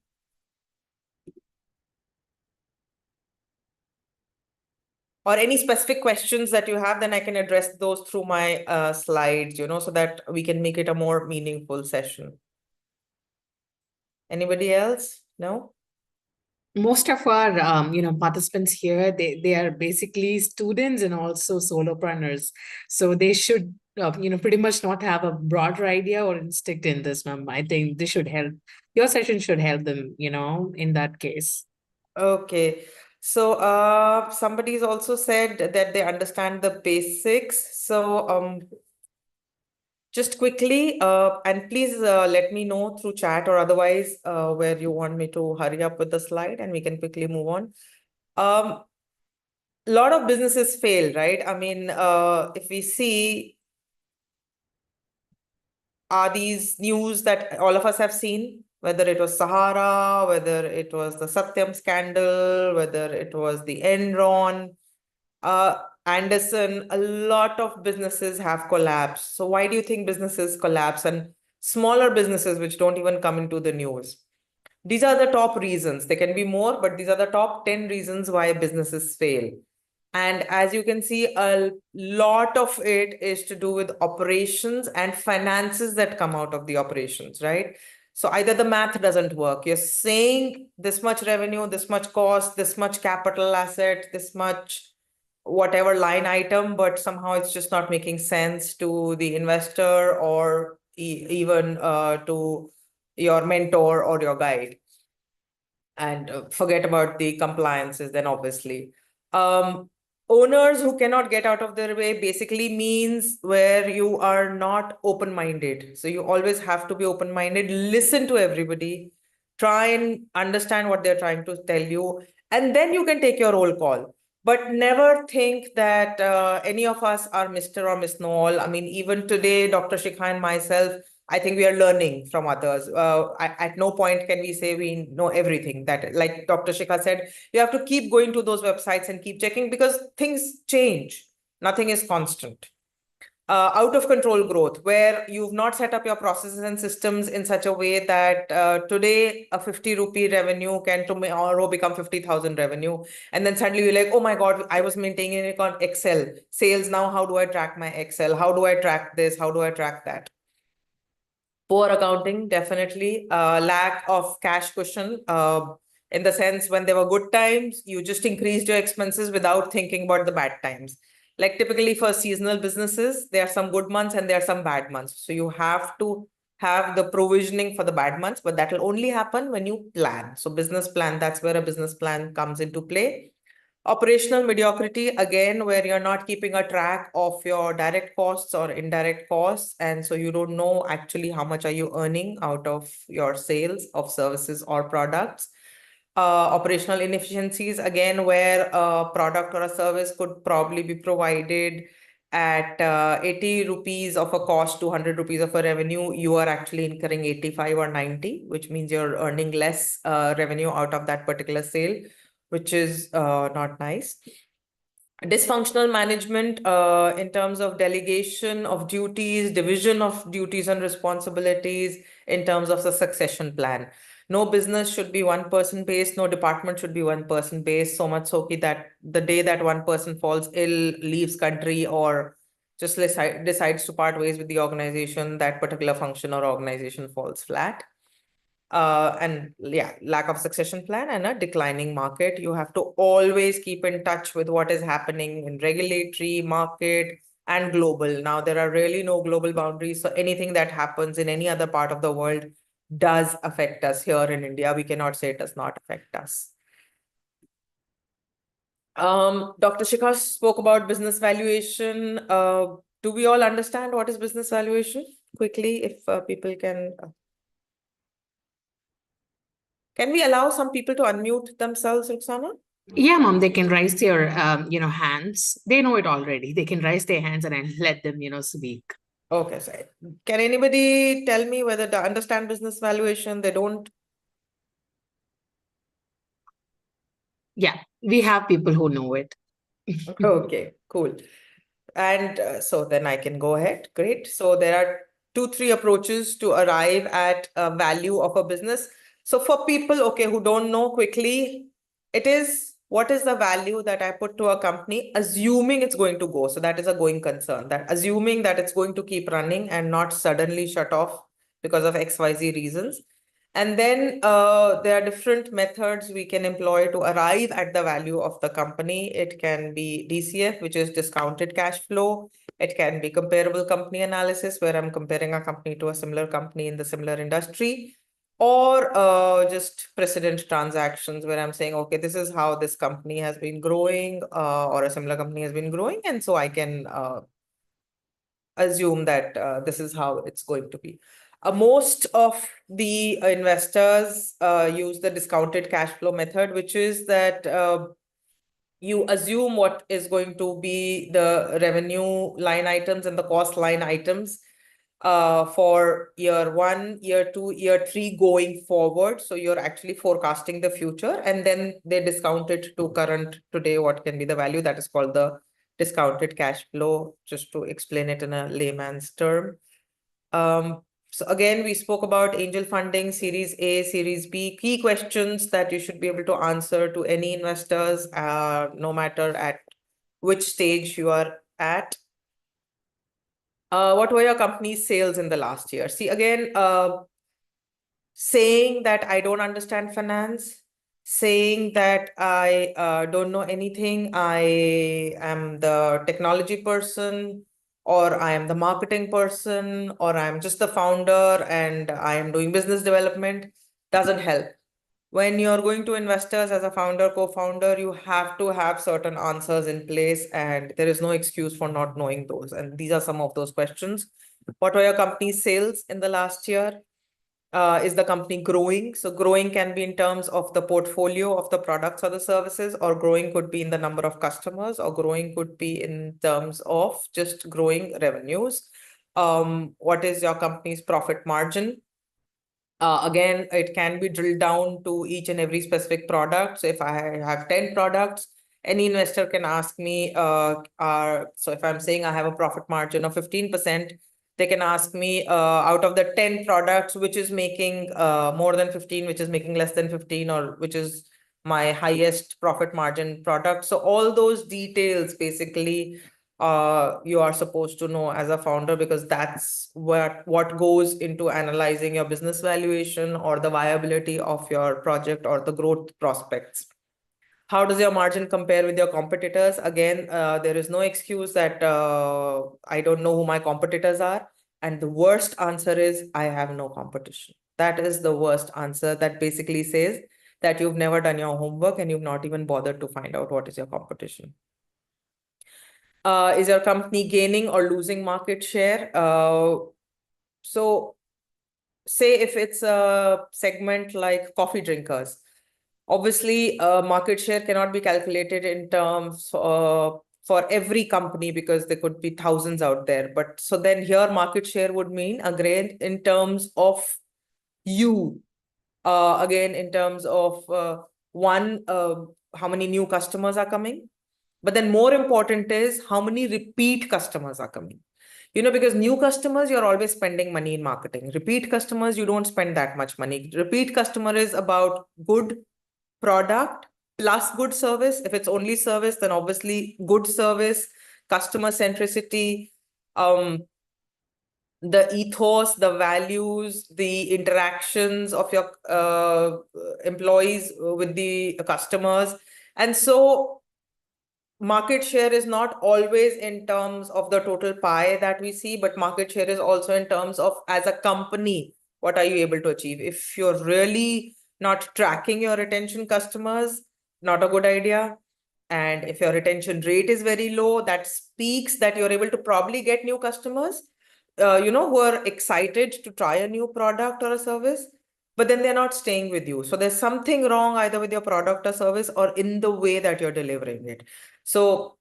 Or any specific questions that you have, then I can address those through my slides, so that we can make it a more meaningful session. Anybody else? No? Most of our participants here, they are basically students and also solopreneurs, so they should pretty much not have a broader idea or instinct in this, ma'am. I think this should help. Your session should help them, in that case. Okay. So somebody's also said that they understand the basics. So just quickly, and please let me know through chat or otherwise where you want me to hurry up with the slide, and we can quickly move on. A lot of businesses fail, right? I mean, if we see, are these news that all of us have seen, whether it was Sahara, whether it was the Satyam scandal, whether it was the Enron, Anderson, a lot of businesses have collapsed. So why do you think businesses collapse, and smaller businesses which don't even come into the news? These are the top reasons. There can be more, but these are the top 10 reasons why businesses fail. And as you can see, a lot of it is to do with operations and finances that come out of the operations, right? So either the math doesn't work. You're saying this much revenue, this much cost, this much capital asset, this much whatever line item, but somehow it's just not making sense to the investor or even to your mentor or your guide. And forget about the compliances then, obviously. Owners who cannot get out of their way basically means where you are not open-minded. So you always have to be open-minded, listen to everybody, try and understand what they're trying to tell you, and then you can take your roll call. But never think that any of us are Mr. or Miss Know-all. I mean, even today, Dr. Shikha and myself, I think we are learning from others. At no point can we say we know everything. That, like Dr. Shikha said, you have to keep going to those websites and keep checking because things change. Nothing is constant. Out of control growth, where you've not set up your processes and systems in such a way that today a 50 rupee revenue can tomorrow become 50,000 revenue. And then suddenly you're like, oh my God, I was maintaining it on Excel sales. Now, how do I track my Excel? How do I track this? How do I track that? Poor accounting, definitely. Lack of cash cushion. In the sense when there were good times, you just increased your expenses without thinking about the bad times. Like typically for seasonal businesses, there are some good months and there are some bad months. So you have to have the provisioning for the bad months, but that will only happen when you plan. So business plan, that's where a business plan comes into play. Operational mediocrity, again, where you're not keeping a track of your direct costs or indirect costs. And so you don't know actually how much are you earning out of your sales of services or products. Operational inefficiencies, again, where a product or a service could probably be provided at 80 rupees of a cost to 100 rupees of a revenue, you are actually incurring 85 or 90, which means you're earning less revenue out of that particular sale, which is not nice. Dysfunctional management in terms of delegation of duties, division of duties and responsibilities in terms of the succession plan. No business should be one person based, no department should be one person based, so much so that the day that one person falls ill, leaves country, or just decides to part ways with the organization, that particular function or organization falls flat. And yeah, lack of succession plan and a declining market. You have to always keep in touch with what is happening in regulatory, market, and global. Now, there are really no global boundaries. So anything that happens in any other part of the world does affect us here in India. We cannot say it does not affect us. Dr. Shikha spoke about business valuation. Do we all understand what is business valuation? Quickly, if people can. Can we allow some people to unmute themselves, Ruxana? Yeah, mom, they can raise their hands. They know it already. They can raise their hands and I'll let them, speak. Okay, so can anybody tell me whether they understand business valuation? They don't? Yeah, we have people who know it. Okay, cool. And so then I can go ahead. Great. So there are 2-3 approaches to arrive at a value of a business. So for people, okay, who don't know, quickly, it is what is the value that I put to a company, assuming it's going to go. So that is a going concern, that assuming that it's going to keep running and not suddenly shut off because of XYZ reasons. And then there are different methods we can employ to arrive at the value of the company. It can be DCF, which is discounted cash flow. It can be comparable company analysis, where I'm comparing a company to a similar company in the similar industry, or just precedent transactions, where I'm saying, okay, this is how this company has been growing, or a similar company has been growing. And so I can assume that this is how it's going to be. Most of the investors use the discounted cash flow method, which is that you assume what is going to be the revenue line items and the cost line items for year 1, year 2, year 3 going forward. So you're actually forecasting the future, and then they discount it to current today, what can be the value. That is called the discounted cash flow, just to explain it in a layman's term. So again, we spoke about angel funding, Series A, Series B, key questions that you should be able to answer to any investors, no matter at which stage you are at. What were your company's sales in the last year? See, again, saying that I don't understand finance, saying that I don't know anything, I am the technology person, or I am the marketing person, or I'm just the founder and I am doing business development, doesn't help. When you're going to investors as a founder, co-founder, you have to have certain answers in place, and there is no excuse for not knowing those. And these are some of those questions. What were your company's sales in the last year? Is the company growing? So growing can be in terms of the portfolio of the products or the services, or growing could be in the number of customers, or growing could be in terms of just growing revenues. What is your company's profit margin? Again, it can be drilled down to each and every specific product. So if I have 10 products, any investor can ask me, so if I'm saying I have a profit margin of 15%, they can ask me out of the 10 products, which is making more than 15, which is making less than 15, or which is my highest profit margin product. So all those details basically you are supposed to know as a founder, because that's what goes into analyzing your business valuation or the viability of your project or the growth prospects. How does your margin compare with your competitors? Again, there is no excuse that I don't know who my competitors are. And the worst answer is I have no competition. That is the worst answer. That basically says that you've never done your homework and you've not even bothered to find out what is your competition. Is your company gaining or losing market share? So say if it's a segment like coffee drinkers, obviously market share cannot be calculated in terms for every company, because there could be thousands out there. But so then here market share would mean again in terms of you, again in terms of how many new customers are coming. But then more important is how many repeat customers are coming. Because new customers, you're always spending money in marketing. Repeat customers, you don't spend that much money. Repeat customer is about good product plus good service. If it's only service, then obviously good service, customer centricity, the ethos, the values, the interactions of your employees with the customers. And so market share is not always in terms of the total pie that we see, but market share is also in terms of, as a company, what are you able to achieve? If you're really not tracking your retention customers, not a good idea. And if your retention rate is very low, that speaks that you're able to probably get new customers, who are excited to try a new product or a service, but then they're not staying with you. So there's something wrong either with your product or service or in the way that you're delivering it. So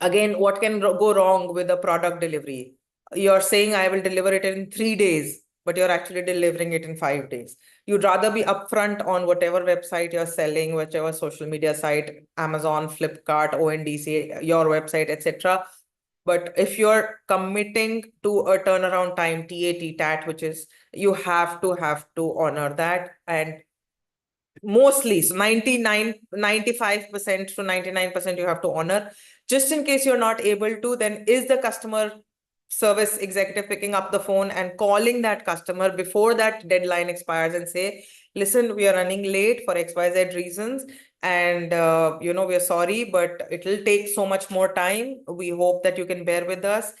again, what can go wrong with a product delivery? You're saying I will deliver it in 3 days, but you're actually delivering it in 5 days. You'd rather be upfront on whatever website you're selling, whichever social media site, Amazon, Flipkart, ONDC, your website, etc. But if you're committing to a turnaround time, TAT, which is you have to honor that. And mostly, so 95% to 99% you have to honor. Just in case you're not able to, then is the customer service executive picking up the phone and calling that customer before that deadline expires and say, listen, we are running late for XYZ reasons, and we're sorry, but it'll take so much more time. We hope that you can bear with us.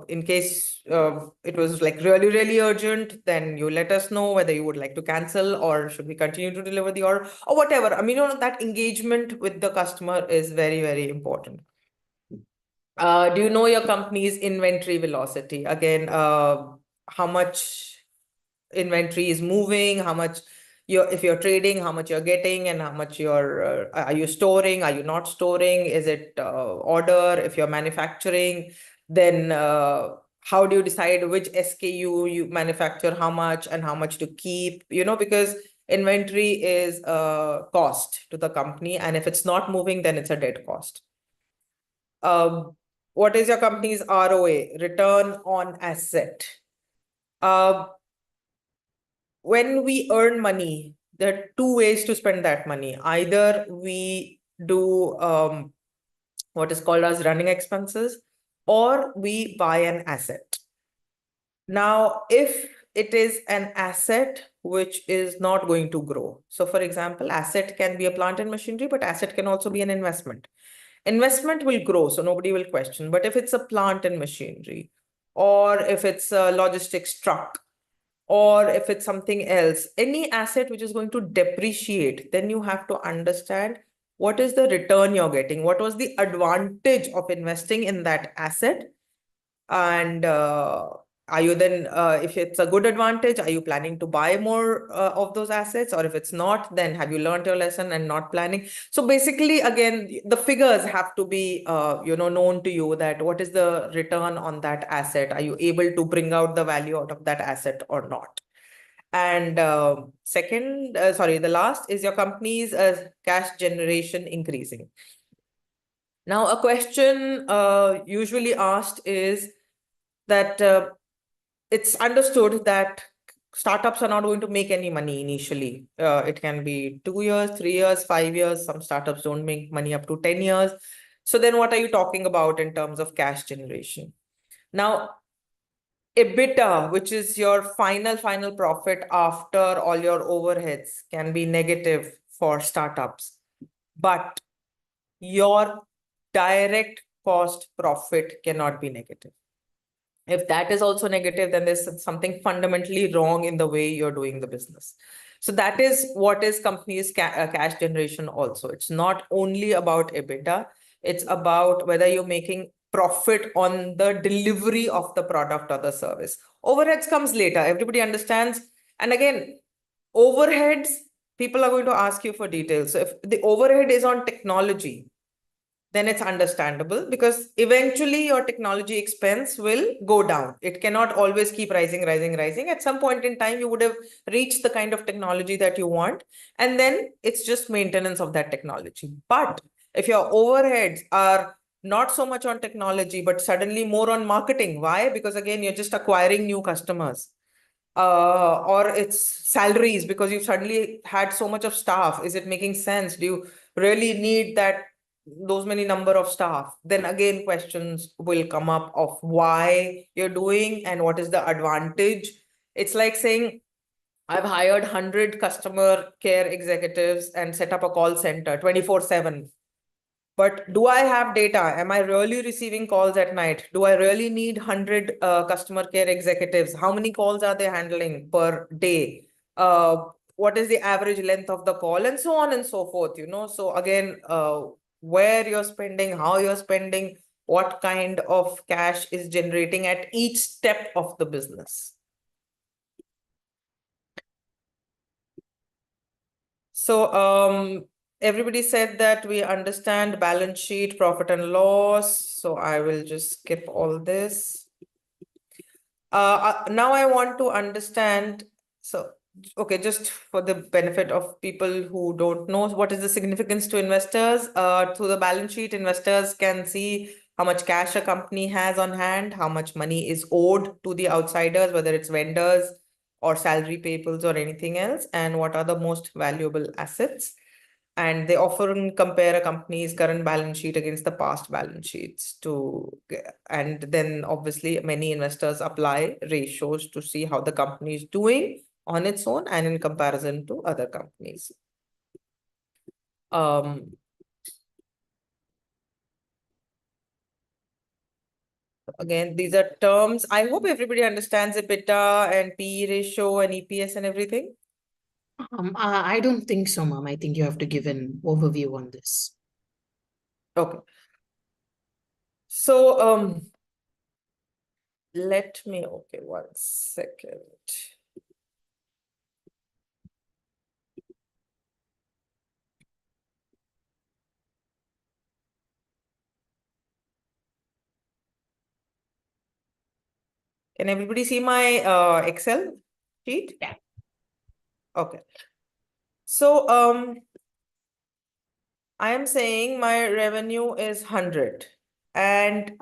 In case it was like really, really urgent, then you let us know whether you would like to cancel or should we continue to deliver the order or whatever. I mean, that engagement with the customer is very, very important. Do you know your company's inventory velocity? Again, how much inventory is moving, how much if you're trading, how much you're getting, and how much are you storing, are you not storing, is it order? If you're manufacturing, then how do you decide which SKU you manufacture, how much and how much to keep, because inventory is a cost to the company, and if it's not moving, then it's a dead cost. What is your company's ROA, return on asset? When we earn money, there are two ways to spend that money. Either we do what is called as running expenses, or we buy an asset. Now, if it is an asset which is not going to grow. So for example, asset can be a plant and machinery, but asset can also be an investment. Investment will grow, so nobody will question. But if it's a plant and machinery, or if it's a logistics truck, or if it's something else, any asset which is going to depreciate, then you have to understand what is the return you're getting, what was the advantage of investing in that asset, and Are you then, if it's a good advantage, are you planning to buy more of those assets? Or if it's not, then have you learned your lesson and not planning? So basically, again, the figures have to be, known to you, that what is the return on that asset? Are you able to bring out the value out of that asset or not? And the last is your company's cash generation increasing. Now, a question usually asked is that it's understood that startups are not going to make any money initially. It can be 2 years, 3 years, 5 years. Some startups don't make money up to 10 years. So then what are you talking about in terms of cash generation? Now, EBITDA, which is your final profit after all your overheads, can be negative for startups, but your direct cost profit cannot be negative. If that is also negative, then there's something fundamentally wrong in the way you're doing the business. So that is what is companies' cash generation also. It's not only about EBITDA, it's about whether you're making profit on the delivery of the product or the service. Overheads comes later, everybody understands. And again, overheads, people are going to ask you for details. So if the overhead is on technology, then it's understandable, because eventually your technology expense will go down. It cannot always keep rising. At some point in time, you would have reached the kind of technology that you want, and then it's just maintenance of that technology. But if your overheads are not so much on technology, but suddenly more on marketing, why? Because again, you're just acquiring new customers. Or it's salaries, because you've suddenly had so much of staff. Is it making sense? Do you really need those many number of staff? Then again, questions will come up of why you're doing and what is the advantage. It's like saying, I've hired 100 customer care executives and set up a call center 24/7. But do I have data? Am I really receiving calls at night? Do I really need 100 customer care executives? How many calls are they handling per day? What is the average length of the call? And so on and so forth, So again, where you're spending, how you're spending, what kind of cash is generating at each step of the business. So everybody said that we understand balance sheet, profit and loss. So I will just skip all this. Now I want to understand. So, okay, just for the benefit of people who don't know, what is the significance to investors? Through the balance sheet, investors can see how much cash a company has on hand, how much money is owed to the outsiders, whether it's vendors or salary payables or anything else, and what are the most valuable assets. And they often compare a company's current balance sheet against the past balance sheets and then obviously many investors apply ratios to see how the company is doing on its own and in comparison to other companies. Again, these are terms. I hope everybody understands EBITDA and PE ratio and EPS and everything. I don't think so, Mom. I think you have to give an overview on this. Okay. So let me, okay, 1 second. Can everybody see my Excel sheet? Yeah. Okay. So I am saying my revenue is 100, and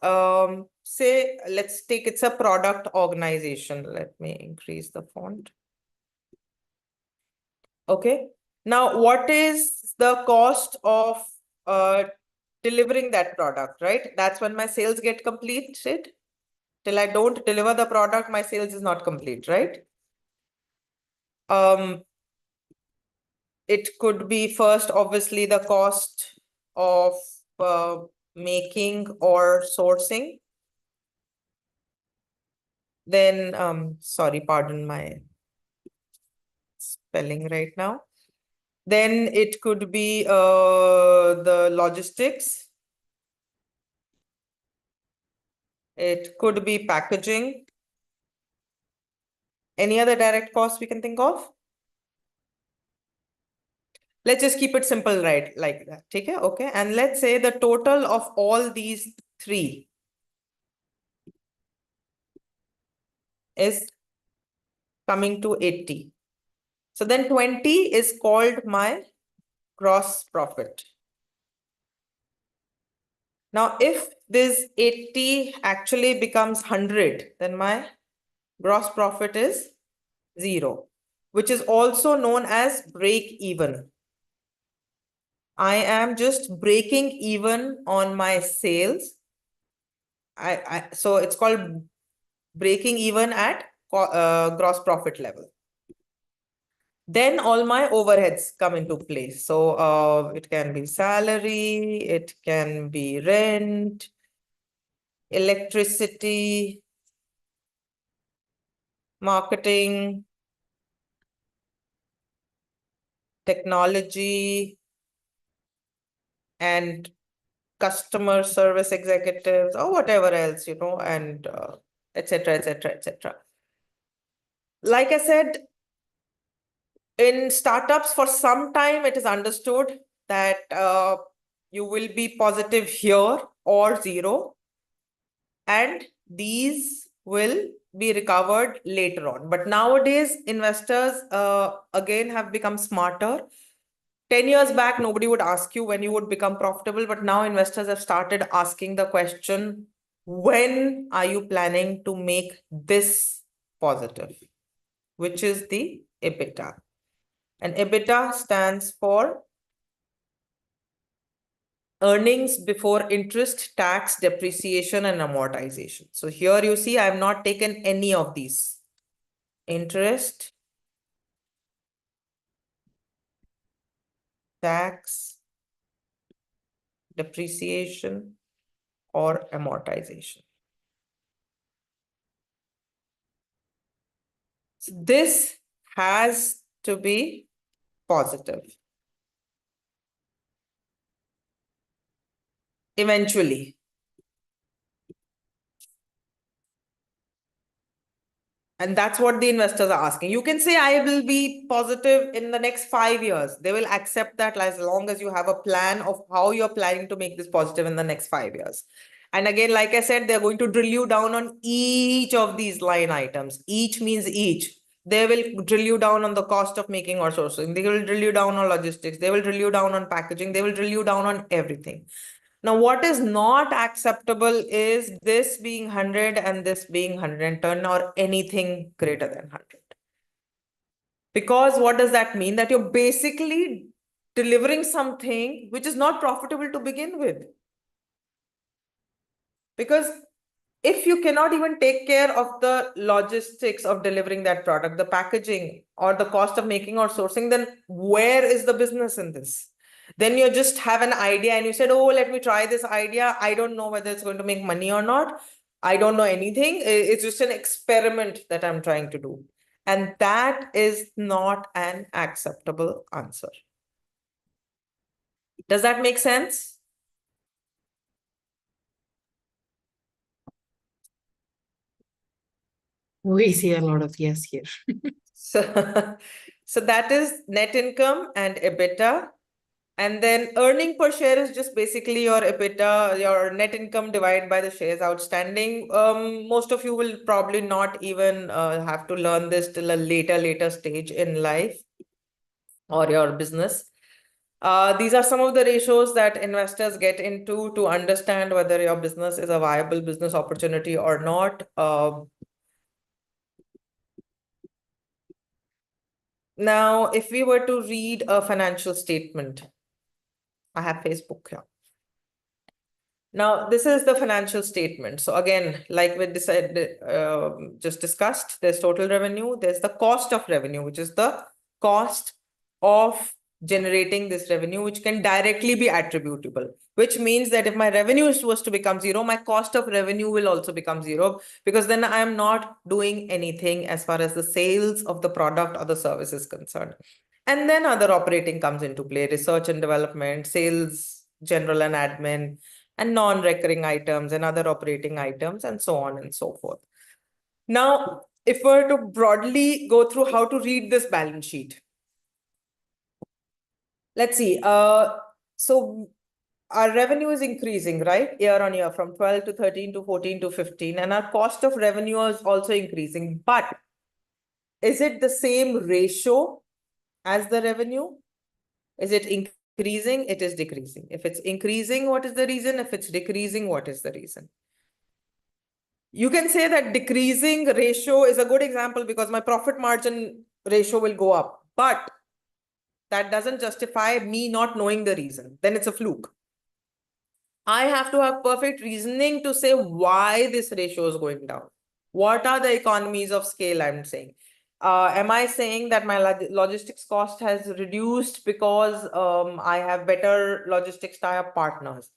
say let's take it's a product organization. Let me increase the font. Okay. Now, what is the cost of delivering that product, right? That's when my sales get completed. Till I don't deliver the product, my sales is not complete, right? It could be first, obviously, the cost of making or sourcing. Then, sorry, pardon my spelling right now. Then it could be the logistics. It could be packaging. Any other direct costs we can think of? Let's just keep it simple, right? Like that. Okay. And let's say the total of all these three is coming to 80. So then 20 is called my gross profit. Now, if this 80 actually becomes 100, then my gross profit is 0, which is also known as break even. I am just breaking even on my sales. So it's called breaking even at gross profit level. Then all my overheads come into place. So it can be salary, it can be rent, electricity, marketing, technology, and customer service executives, or whatever else, and etc., etc., etc. Like I said, in startups, for some time, it is understood that you will be positive here or 0, and these will be recovered later on. But nowadays, investors again have become smarter. 10 years back, nobody would ask you when you would become profitable, but now investors have started asking the question, when are you planning to make this positive, which is the EBITDA. And EBITDA stands for earnings before interest, tax, depreciation, and amortization. So here you see, I have not taken any of these. Interest, tax, depreciation, or amortization. So this has to be positive. Eventually. And that's what the investors are asking. You can say, I will be positive in the next 5 years. They will accept that as long as you have a plan of how you're planning to make this positive in the next 5 years. And again, like I said, they're going to drill you down on each of these line items. Each means each. They will drill you down on the cost of making or sourcing. They will drill you down on logistics. They will drill you down on packaging. They will drill you down on everything. Now, what is not acceptable is this being 100 and this being 110 or anything greater than 100. Because what does that mean? That you're basically delivering something which is not profitable to begin with. Because if you cannot even take care of the logistics of delivering that product, the packaging, or the cost of making or sourcing, then where is the business in this? Then you just have an idea and you said, oh, let me try this idea. I don't know whether it's going to make money or not. I don't know anything. It's just an experiment that I'm trying to do. And that is not an acceptable answer. Does that make sense? We see a lot of yes here. So that is net income and EBITDA. And then earning per share is just basically your EBITDA, your net income divided by the shares outstanding. Most of you will probably not even have to learn this till a later stage in life or your business. These are some of the ratios that investors get into to understand whether your business is a viable business opportunity or not. Now, if we were to read a financial statement, I have Facebook here. Now, this is the financial statement. So again, like we decided, just discussed, there's total revenue, there's the cost of revenue, which is the cost of generating this revenue, which can directly be attributable, which means that if my revenue was to become 0, my cost of revenue will also become 0, because then I am not doing anything as far as the sales of the product or the service is concerned. And then other operating comes into play, research and development, sales, general and admin, and non-recurring items and other operating items, and so on and so forth. Now, if we're to broadly go through how to read this balance sheet, let's see. So our revenue is increasing, right? Year on year from 12 to 13 to 14 to 15. And our cost of revenue is also increasing. But is it the same ratio as the revenue? Is it increasing? It is decreasing. If it's increasing, what is the reason? If it's decreasing, what is the reason? You can say that decreasing ratio is a good example because my profit margin ratio will go up. But that doesn't justify me not knowing the reason. Then it's a fluke. I have to have perfect reasoning to say why this ratio is going down. What are the economies of scale I'm saying? Am I saying that my logistics cost has reduced because I have better logistics tie-up partners?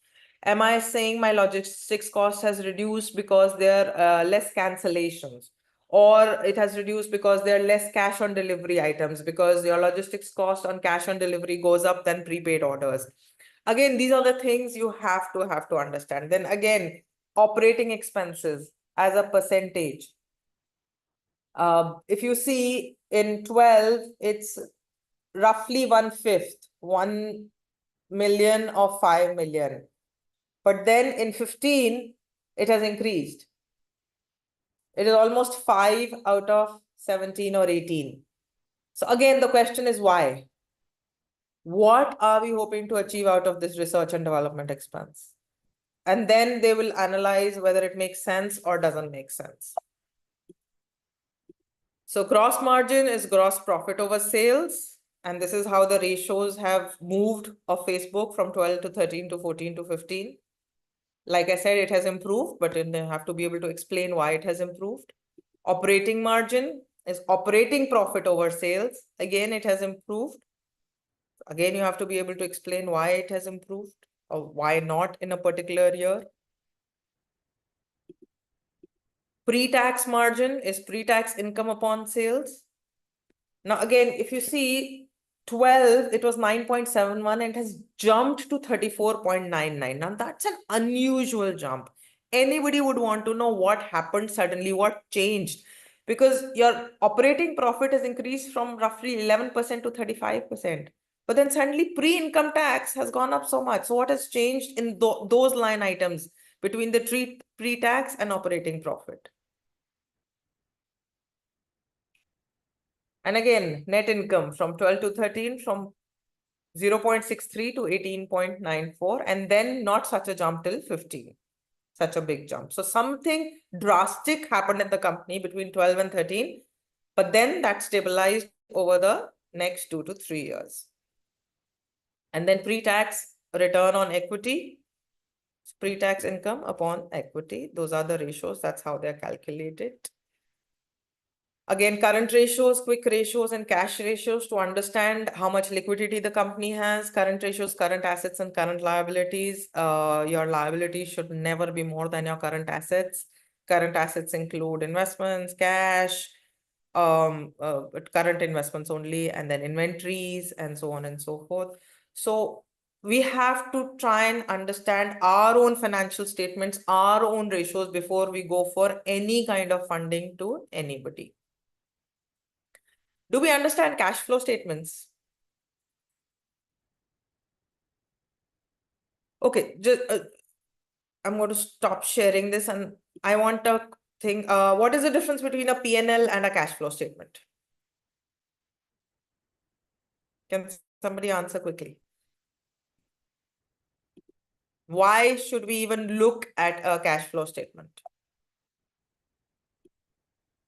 Am I saying my logistics cost has reduced because there are less cancellations? Or it has reduced because there are less cash on delivery items, because your logistics cost on cash on delivery goes up than prepaid orders. Again, these are the things you have to understand. Then again, operating expenses as a percentage. If you see in 12, it's roughly 1/5, 1 million of 5 million. But then in 15, it has increased. It is almost 5 out of 17 or 18. So again, the question is why? What are we hoping to achieve out of this research and development expense? And then they will analyze whether it makes sense or doesn't make sense. So gross margin is gross profit over sales. And this is how the ratios have moved of Facebook from 12 to 13 to 14 to 15. Like I said, it has improved, but then they have to be able to explain why it has improved. Operating margin is operating profit over sales. Again, it has improved. Again, you have to be able to explain why it has improved or why not in a particular year. Pre-tax margin is pre-tax income upon sales. Now, again, if you see 12, it was 9.71 and has jumped to 34.99. Now, that's an unusual jump. Anybody would want to know what happened suddenly, what changed, because your operating profit has increased from roughly 11% to 35%. But then suddenly pre-income tax has gone up so much. So what has changed in those line items between the pre-tax and operating profit? And again, net income from 12 to 13, from 0.63 to 18.94, and then not such a jump till 15, such a big jump. So something drastic happened in the company between 12 and 13, but then that stabilized over the next 2 to 3 years. And then pre-tax return on equity, pre-tax income upon equity. Those are the ratios. That's how they're calculated. Again, current ratios, quick ratios, and cash ratios to understand how much liquidity the company has. Current ratios, current assets and current liabilities. Your liabilities should never be more than your current assets. Current assets include investments, cash, current investments only, and then inventories, and so on and so forth. So we have to try and understand our own financial statements, our own ratios before we go for any kind of funding to anybody. Do we understand cash flow statements? Okay, just I'm going to stop sharing this, and I want to think, what is the difference between a P&L and a cash flow statement? Can somebody answer quickly? Why should we even look at a cash flow statement?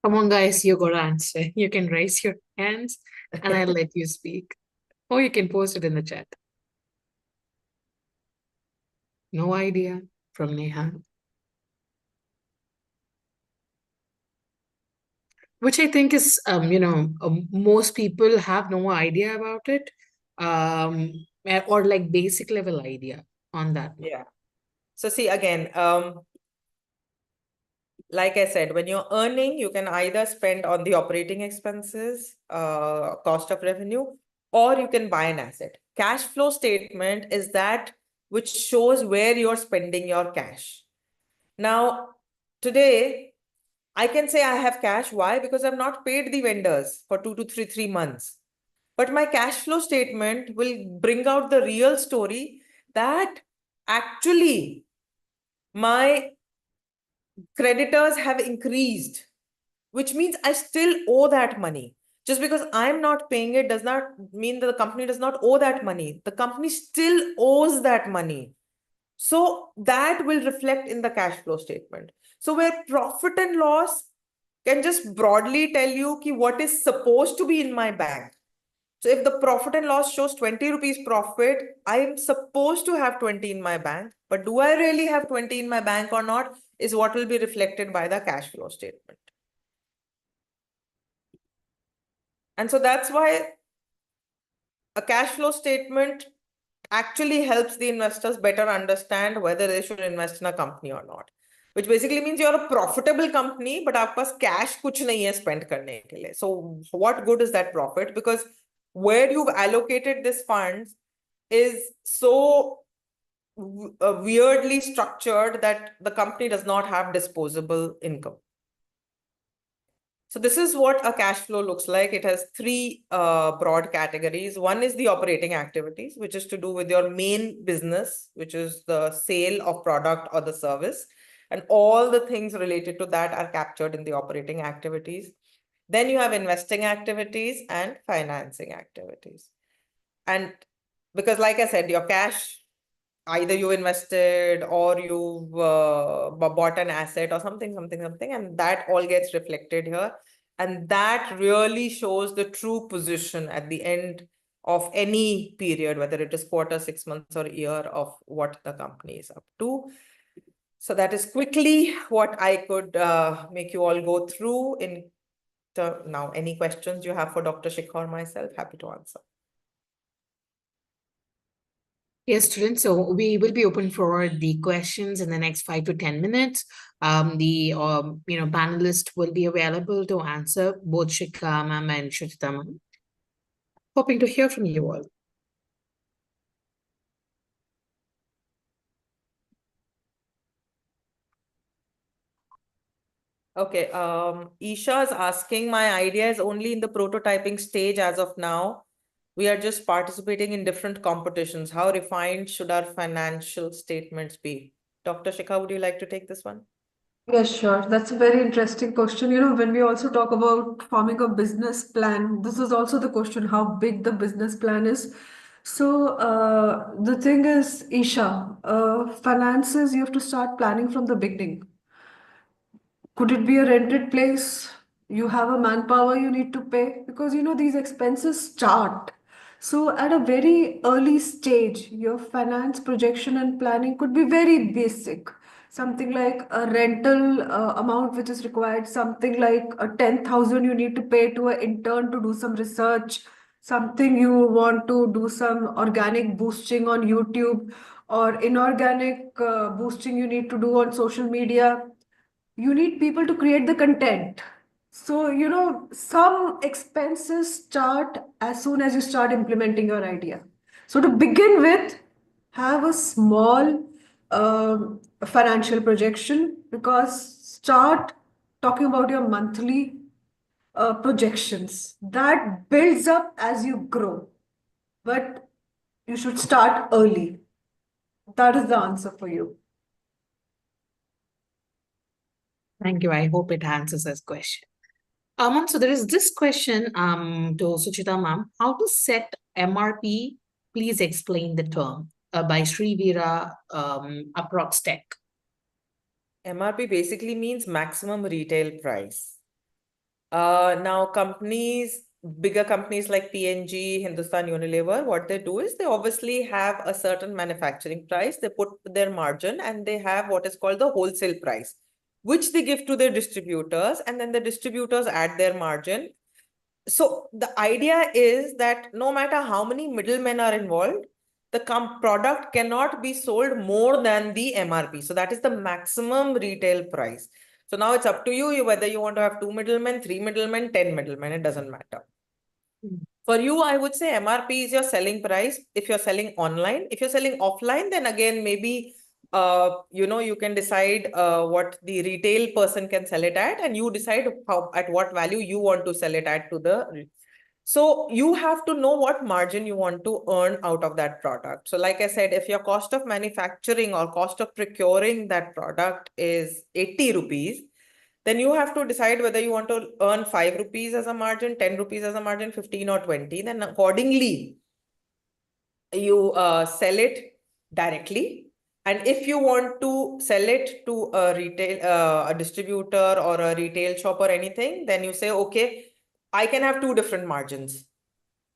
Come on, guys, you got to answer. You can raise your hands and I'll let you speak. Or you can post it in the chat. No idea from Neha. Which I think is, most people have no idea about it, or like basic level idea on that. Yeah. So see, again, like I said, when you're earning, you can either spend on the operating expenses, cost of revenue, or you can buy an asset. Cash flow statement is that which shows where you're spending your cash. Now, today, I can say I have cash. Why? Because I've not paid the vendors for 3 months. But my cash flow statement will bring out the real story that actually my creditors have increased, which means I still owe that money. Just because I'm not paying it does not mean that the company does not owe that money. The company still owes that money. So that will reflect in the cash flow statement. So where profit and loss can just broadly tell you ki what is supposed to be in my bank. So if the profit and loss shows 20 rupees profit, I am supposed to have 20 in my bank. But do I really have 20 in my bank or not is what will be reflected by the cash flow statement. And so that's why a cash flow statement actually helps the investors better understand whether they should invest in a company or not. Which basically means you're a profitable company, but aap paas cash kuch nahi hai spend karne ke liye. So what good is that profit? Because where you've allocated this funds is so weirdly structured that the company does not have disposable income. So this is what a cash flow looks like. It has three broad categories. One is the operating activities, which is to do with your main business, which is the sale of product or the service. And all the things related to that are captured in the operating activities. Then you have investing activities and financing activities. And because like I said, your cash, either you invested or you've bought an asset or something, and that all gets reflected here. And that really shows the true position at the end of any period, whether it is quarter, 6 months or year, of what the company is up to. So that is quickly what I could make you all go through. Now, any questions you have for Dr. Shikha or myself, happy to answer. Yes, students. So we will be open for the questions in the next 5 to 10 minutes. The panelists will be available to answer, both Shikha ma'am and Suchita ma'am. Hoping to hear from you all. Okay, Isha is asking, my idea is only in the prototyping stage as of now. We are just participating in different competitions. How refined should our financial statements be? Dr. Shikha, would you like to take this one? Yes, sure. That's a very interesting question. You know, when we also talk about forming a business plan, this is also the question how big the business plan is. So, the thing is, Isha, finances, you have to start planning from the beginning. Could it be a rented place? You have a manpower you need to pay because you know these expenses start. So at a very early stage, your finance projection and planning could be very basic. Something like a rental amount which is required, something like a 10,000 you need to pay to an intern to do some research, something you want to do some organic boosting on YouTube or inorganic boosting you need to do on social media. You need people to create the content. So, you know, some expenses start as soon as you start implementing your idea. So, to begin with, have a small financial projection because start talking about your monthly projections. That builds up as you grow, but you should start early. That is the answer for you. Thank you. I hope it answers this question. Ma'am, so there is this question to Suchita ma'am. How to set MRP? Please explain the term by Sri Veera Approx Tech. MRP basically means maximum retail price. Now companies, bigger companies like P&G, Hindustan Unilever, what they do is they obviously have a certain manufacturing price. They put their margin and they have what is called the wholesale price, which they give to their distributors, and then the distributors add their margin. So the idea is that no matter how many middlemen are involved, the product cannot be sold more than the MRP. So that is the maximum retail price. So now it's up to you whether you want to have 2 middlemen, 3 middlemen, 10 middlemen, it doesn't matter. For you, I would say MRP is your selling price if you're selling online. If you're selling offline, then again, maybe you can decide what the retail person can sell it at, and you decide at what value you want to sell it at to the. So you have to know what margin you want to earn out of that product. So like I said, if your cost of manufacturing or cost of procuring that product is 80 rupees, then you have to decide whether you want to earn 5 rupees as a margin, 10 rupees as a margin, 15 or 20. Then accordingly, you sell it directly. And if you want to sell it to a distributor or a retail shop or anything, then you say, okay, I can have two different margins.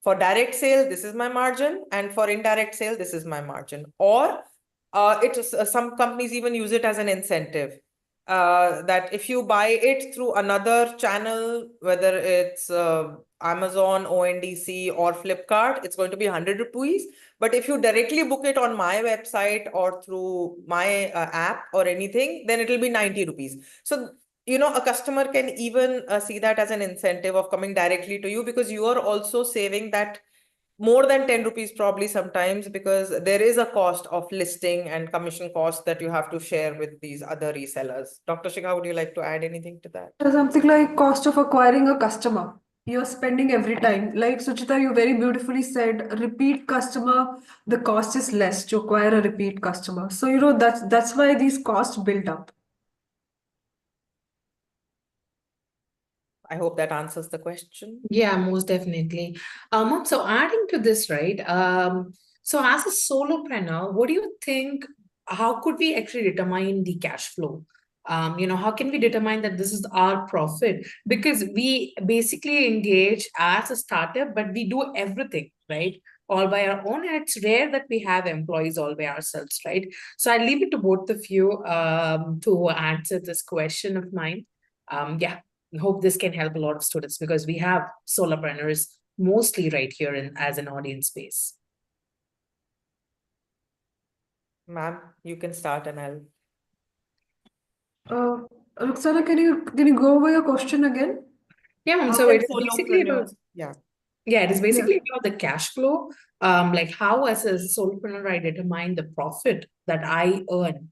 For direct sale, this is my margin, and for indirect sale, this is my margin. Or some companies even use it as an incentive. That if you buy it through another channel, whether it's Amazon, ONDC, or Flipkart, it's going to be 100 rupees. But if you directly book it on my website or through my app or anything, then it will be 90 rupees. So, a customer can even see that as an incentive of coming directly to you, because you are also saving that more than 10 rupees probably sometimes, because there is a cost of listing and commission cost that you have to share with these other resellers. Dr. Shikha, would you like to add anything to that? Something like cost of acquiring a customer. You're spending every time. Like Suchita, you very beautifully said, repeat customer, the cost is less to acquire a repeat customer. So, that's why these costs build up. I hope that answers the question. Yeah, most definitely. Mom, so adding to this, right? So as a solopreneur, what do you think? How could we actually determine the cash flow? How can we determine that this is our profit? Because we basically engage as a startup, but we do everything, right? All by our own, and it's rare that we have employees all by ourselves, right? So I leave it to both of you to answer this question of mine. Yeah. Hope this can help a lot of students, because we have solopreneurs mostly right here as an audience space. Ma'am, you can start and I'll. Ruxana, can you go over your question again? Yeah, Mom, How so can it is basically about solopreneurs? Yeah. it is basically Yeah. about the cash flow. Like how as a solopreneur I determine the profit that I earn.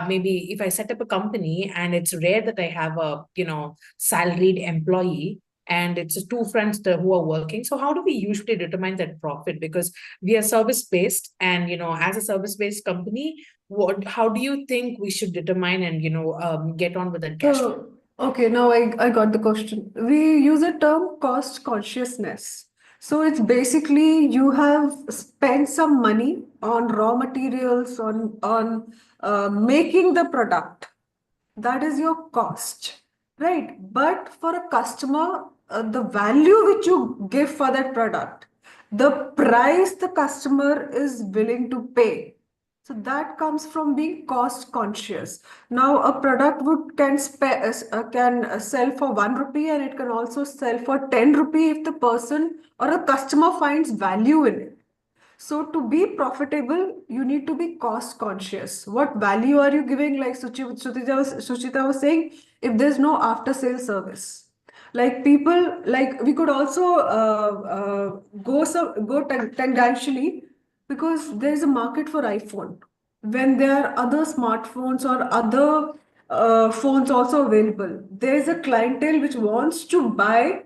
Maybe if I set up a company and it's rare that I have a salaried employee, and it's two friends who are working. So how do we usually determine that profit? Because we are service based, and as a service based company, how do you think we should determine and get on with that cash flow? Okay, now I got the question. We use a term cost consciousness. So it's basically you have spent some money on raw materials, on making the product. That is your cost, right? But for a customer, the value which you give for that product, the price the customer is willing to pay. So that comes from being cost conscious. Now, a product can sell for 1 rupee, and it can also sell for 10 rupee if the person or a customer finds value in it. So to be profitable, you need to be cost conscious. What value are you giving? Like Suchita was saying, if there's no after sale service, like people, like we could also go tangentially, because there is a market for iPhone. When there are other smartphones or other phones also available, there is a clientele which wants to buy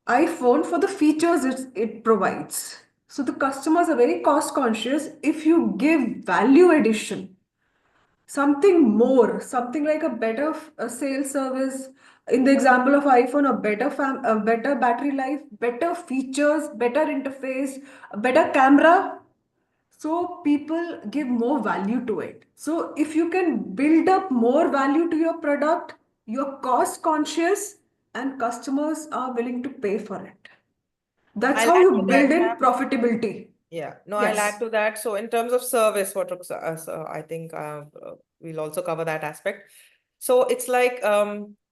iPhone for the features it provides. So the customers are very cost conscious. If you give value addition, something more, something like a better sales service, in the example of iPhone, a better battery life, better features, better interface, a better camera, so people give more value to it. So if you can build up more value to your product, you're cost conscious and customers are willing to pay for it. That's I'll how add you to that, build in ma'am. profitability. Yeah, no, I'll add Yes. to that. So in terms of service, I think we'll also cover that aspect. So it's like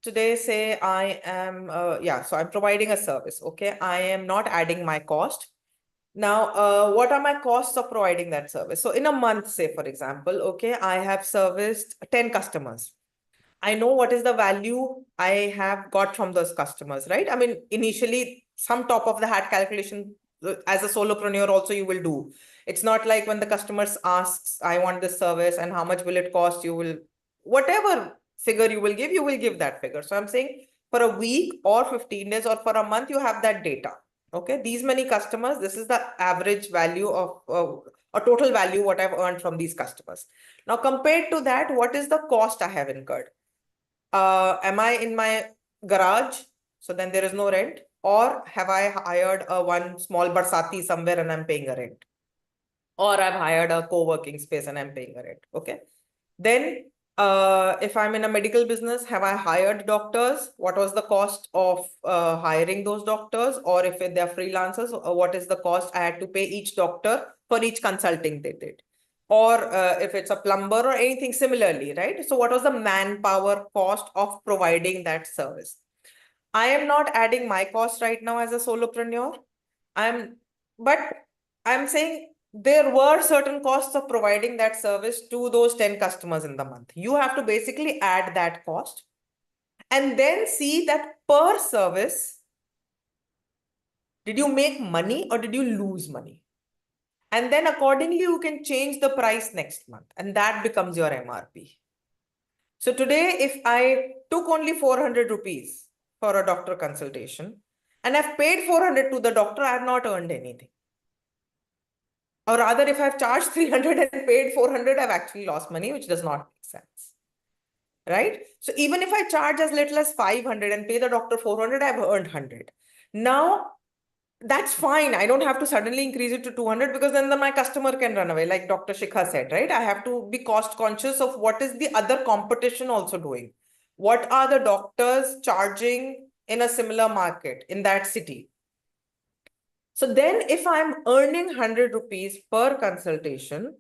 today, say I am, so I'm providing a service. Okay, I am not adding my cost. Now, what are my costs of providing that service? So in a month, say for example, okay, I have serviced 10 customers. I know what is the value I have got from those customers, right? I mean, initially, some top of the hat calculation as a solopreneur also you will do. It's not like when the customers asks, I want this service and how much will it cost, you will, whatever figure you will give that figure. So I'm saying for a week or 15 days or for a month, you have that data. Okay, these many customers, this is the average value of a total value what I've earned from these customers. Now compared to that, what is the cost I have incurred? Am I in my garage? So then there is no rent. Or have I hired a one small barsati somewhere and I'm paying a rent? Or I've hired a co-working space and I'm paying a rent. Okay. Then if I'm in a medical business, have I hired doctors? What was the cost of hiring those doctors? Or if they're freelancers, what is the cost I had to pay each doctor for each consulting they did? Or if it's a plumber or anything similarly, right? So what was the manpower cost of providing that service? I am not adding my cost right now as a solopreneur. But I'm saying there were certain costs of providing that service to those 10 customers in the month. You have to basically add that cost and then see that per service, did you make money or did you lose money? And then accordingly, you can change the price next month and that becomes your MRP. So today, if I took only 400 rupees for a doctor consultation and I've paid 400 to the doctor, I have not earned anything. Or rather, if I've charged 300 and paid 400, I've actually lost money, which does not make sense. Right? So even if I charge as little as 500 and pay the doctor 400, I've earned 100. Now, that's fine. I don't have to suddenly increase it to 200 because then my customer can run away, like Dr. Shikha said, right? I have to be cost conscious of what is the other competition also doing. What are the doctors charging in a similar market in that city? So then if I'm earning 100 rupees per consultation,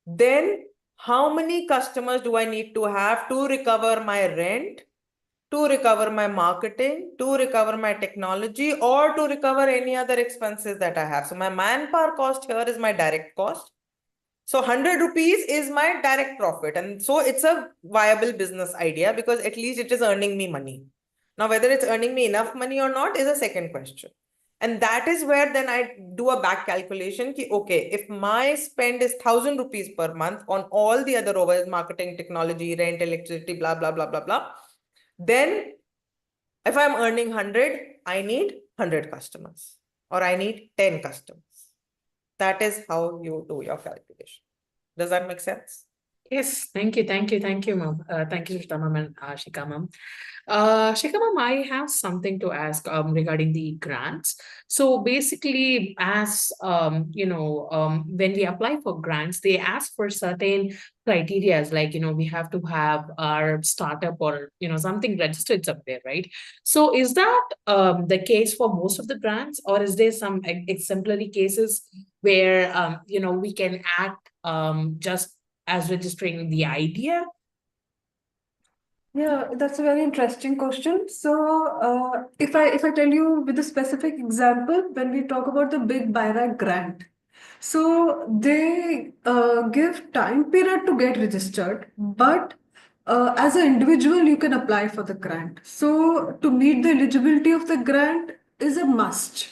then how many customers do I need to have to recover my rent, to recover my marketing, to recover my technology, or to recover any other expenses that I have? So my manpower cost here is my direct cost. So 100 rupees is my direct profit. And so it's a viable business idea because at least it is earning me money. Now, whether it's earning me enough money or not is a second question. And that is where then I do a back calculation. Ki, okay, if my spend is 1,000 rupees per month on all the other overheads, marketing, technology, rent, electricity, blah, blah, blah, blah, blah. Then if I'm earning 100, I need 100 customers or I need 10 customers. That is how you do your calculation. Does that make sense? Yes, thank you, ma'am. Thank you, Shita ma'am and Shika ma'am. Shika ma'am, I have something to ask regarding the grants. So basically, as when we apply for grants, they ask for certain criterias, like we have to have our startup or something registered somewhere, right? So is that the case for most of the grants, or is there some exemplary cases where we can act just as registering the idea? Yeah, that's a very interesting question. So, if I tell you with a specific example, when we talk about the Big Baira grant, so they give time period to get registered, but as an individual, you can apply for the grant. So, to meet the eligibility of the grant is a must.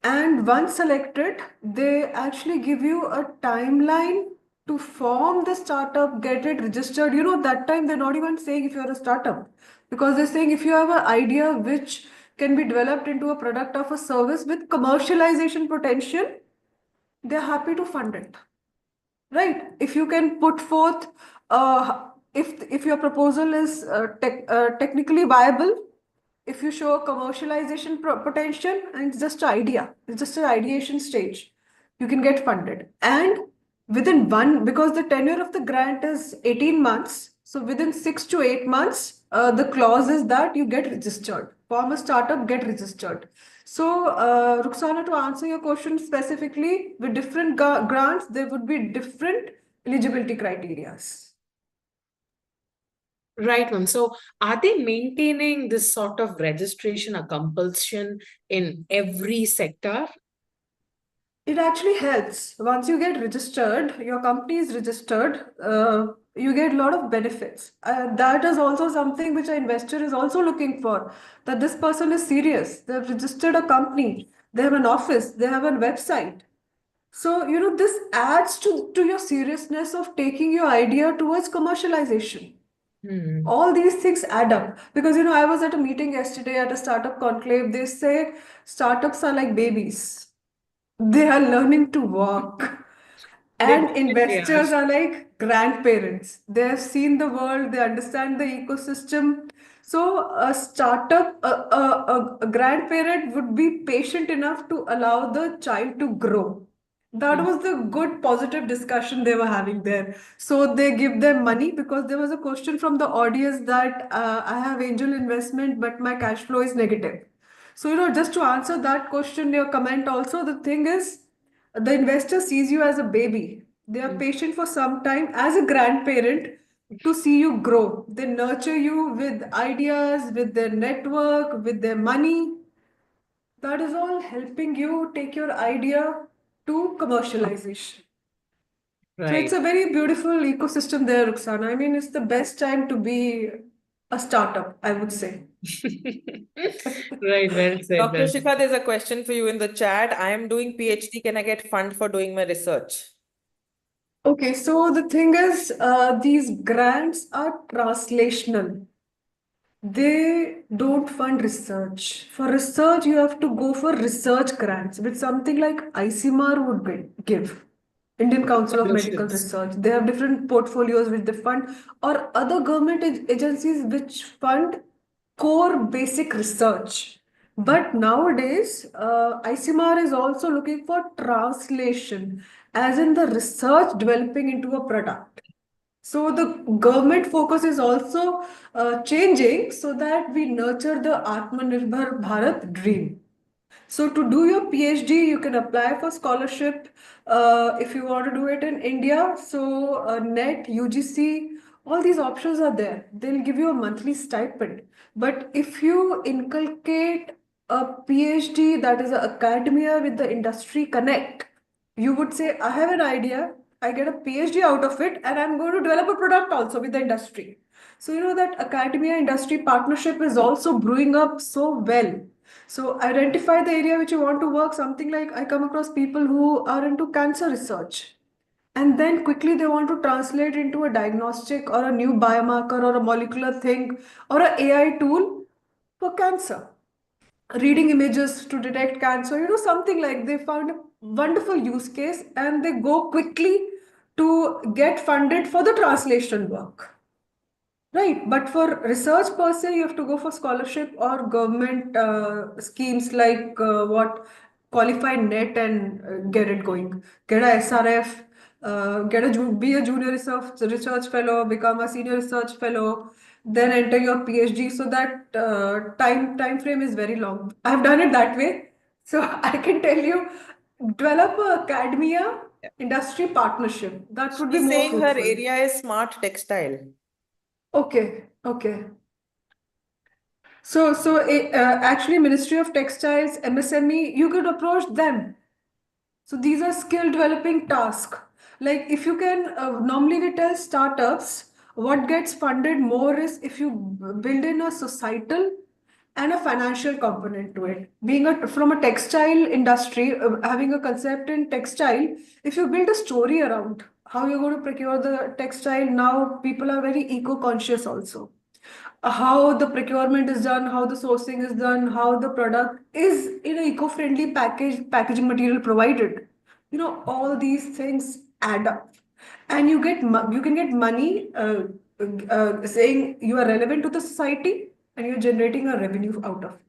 And once selected, they actually give you a timeline to form the startup, get it registered. That time they're not even saying if you're a startup, because they're saying if you have an idea which can be developed into a product of a service with commercialization potential, they're happy to fund it. Right? If you can put forth, if your proposal is technically viable, if you show a commercialization potential, and it's just an idea, it's just an ideation stage, you can get funded. And within because the tenure of the grant is 18 months, so within 6 to 8 months, the clause is that you get registered, form a startup, get registered. So, Ruxana, to answer your question specifically, with different grants, there would be different eligibility criteria. Right, ma'am. So are they maintaining this sort of registration or compulsion in every sector? It actually helps. Once you get registered, your company is registered, you get a lot of benefits. That is also something which an investor is also looking for, that this person is serious. They've registered a company, they have an office, they have a website. So, this adds to your seriousness of taking your idea towards commercialization. Hmm. All these things add up because, I was at a meeting yesterday at a startup conclave. They say startups are like babies. They are learning to walk. They And definitely are. investors are like grandparents. They have seen the world, they understand the ecosystem. So a startup, a grandparent would be patient enough to allow the child to grow. That Hmm. was the good positive discussion they were having there. So they give them money because there was a question from the audience that I have angel investment, but my cash flow is negative. So, just to answer that question, your comment also, the thing is, the investor sees you as a baby. They are Hmm. patient for some time as a grandparent to see you grow. They nurture you with ideas, with their network, with their money. That is all helping you take your idea to commercialization. So it's Right. a very beautiful ecosystem there, Ruxana. I mean, it's the best time to be a startup, I would say. Right, well said, Dr. well said. Shikha, there's a question for you in the chat. I am doing PhD. Can I get fund for doing my research? Okay, so the thing is, these grants are translational. They don't fund research. For research, you have to go for research grants, which something like ICMR would give. Indian Council of Medical Scholarships. Research. They have different portfolios which they fund, or other government agencies which fund core basic research. But nowadays, ICMR is also looking for translation, as in the research developing into a product. So the government focus is also changing so that we nurture the Atmanirbhar Bharat dream. So to do your PhD, you can apply for scholarship if you want to do it in India. So NET, UGC, all these options are there. They'll give you a monthly stipend. But if you inculcate a PhD that is an academia with the industry connect, you would say, I have an idea, I get a PhD out of it, and I'm going to develop a product also with the industry. So, that academia industry partnership is also brewing up so well. So, identify the area which you want to work. Something like I come across people who are into cancer research, and then quickly they want to translate into a diagnostic or a new biomarker or a molecular thing or a AI tool for cancer, reading images to detect cancer, something like they found a wonderful use case and they go quickly to get funded for the translation work. Right, but for research per se, you have to go for scholarship or government schemes like what qualify NET and get it going. Get a SRF, be a junior research fellow, become a senior research fellow, then enter your PhD. So that time frame is very long. I've done it that way, so I can tell you, develop a academia industry partnership. That would be She's more saying her fruitful. area is smart textile. Okay, okay. So actually, Ministry of Textiles, MSME, you could approach them. So these are skill developing tasks. Like if you can, normally we tell startups, what gets funded more is if you build in a societal and a financial component to it. Being from a textile industry, having a concept in textile, if you build a story around how you're going to procure the textile, now people are very eco-conscious also, how the procurement is done, how the sourcing is done, how the product is in an eco-friendly packaging material provided. All these things add up, and you can get money saying you are relevant to the society, and you're generating a revenue out of it.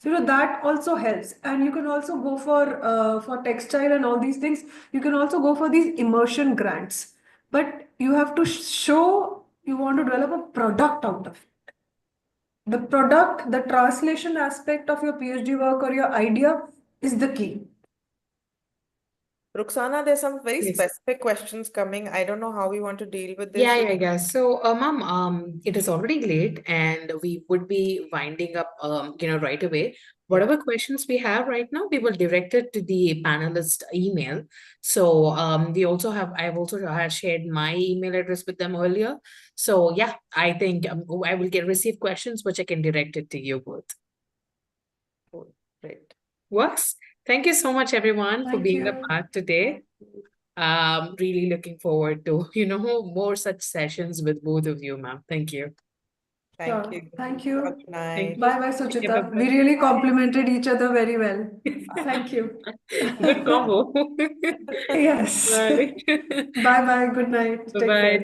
So that also helps, and you can also go for textile and all these things. You can also go for these immersion grants, but you have to show you want to develop a product out of it. The product, the translation aspect of your PhD work or your idea is the key. Ruxana, there's some very Yes. specific questions coming. I don't know how we want to deal with this. Yeah. So, ma'am, it is already late and we would be winding up, right away. Whatever questions we have right now, we will direct it to the panelist email. So, I've also shared my email address with them earlier. So, yeah, I think I will receive questions which I can direct it to you both. Cool. Great. Works? Thank you so much, everyone, for Thank being a you. part today. Really looking forward to, more such sessions with both of you, ma'am. Thank you. Thank Sure. you. Thank Have a you. good night. Thank you. Bye bye, Okay, Suchita. bye-bye. We really complimented each other very well. Thank you. Good combo. Yes. Bye. Bye bye. Good night. Take Bye-bye. care.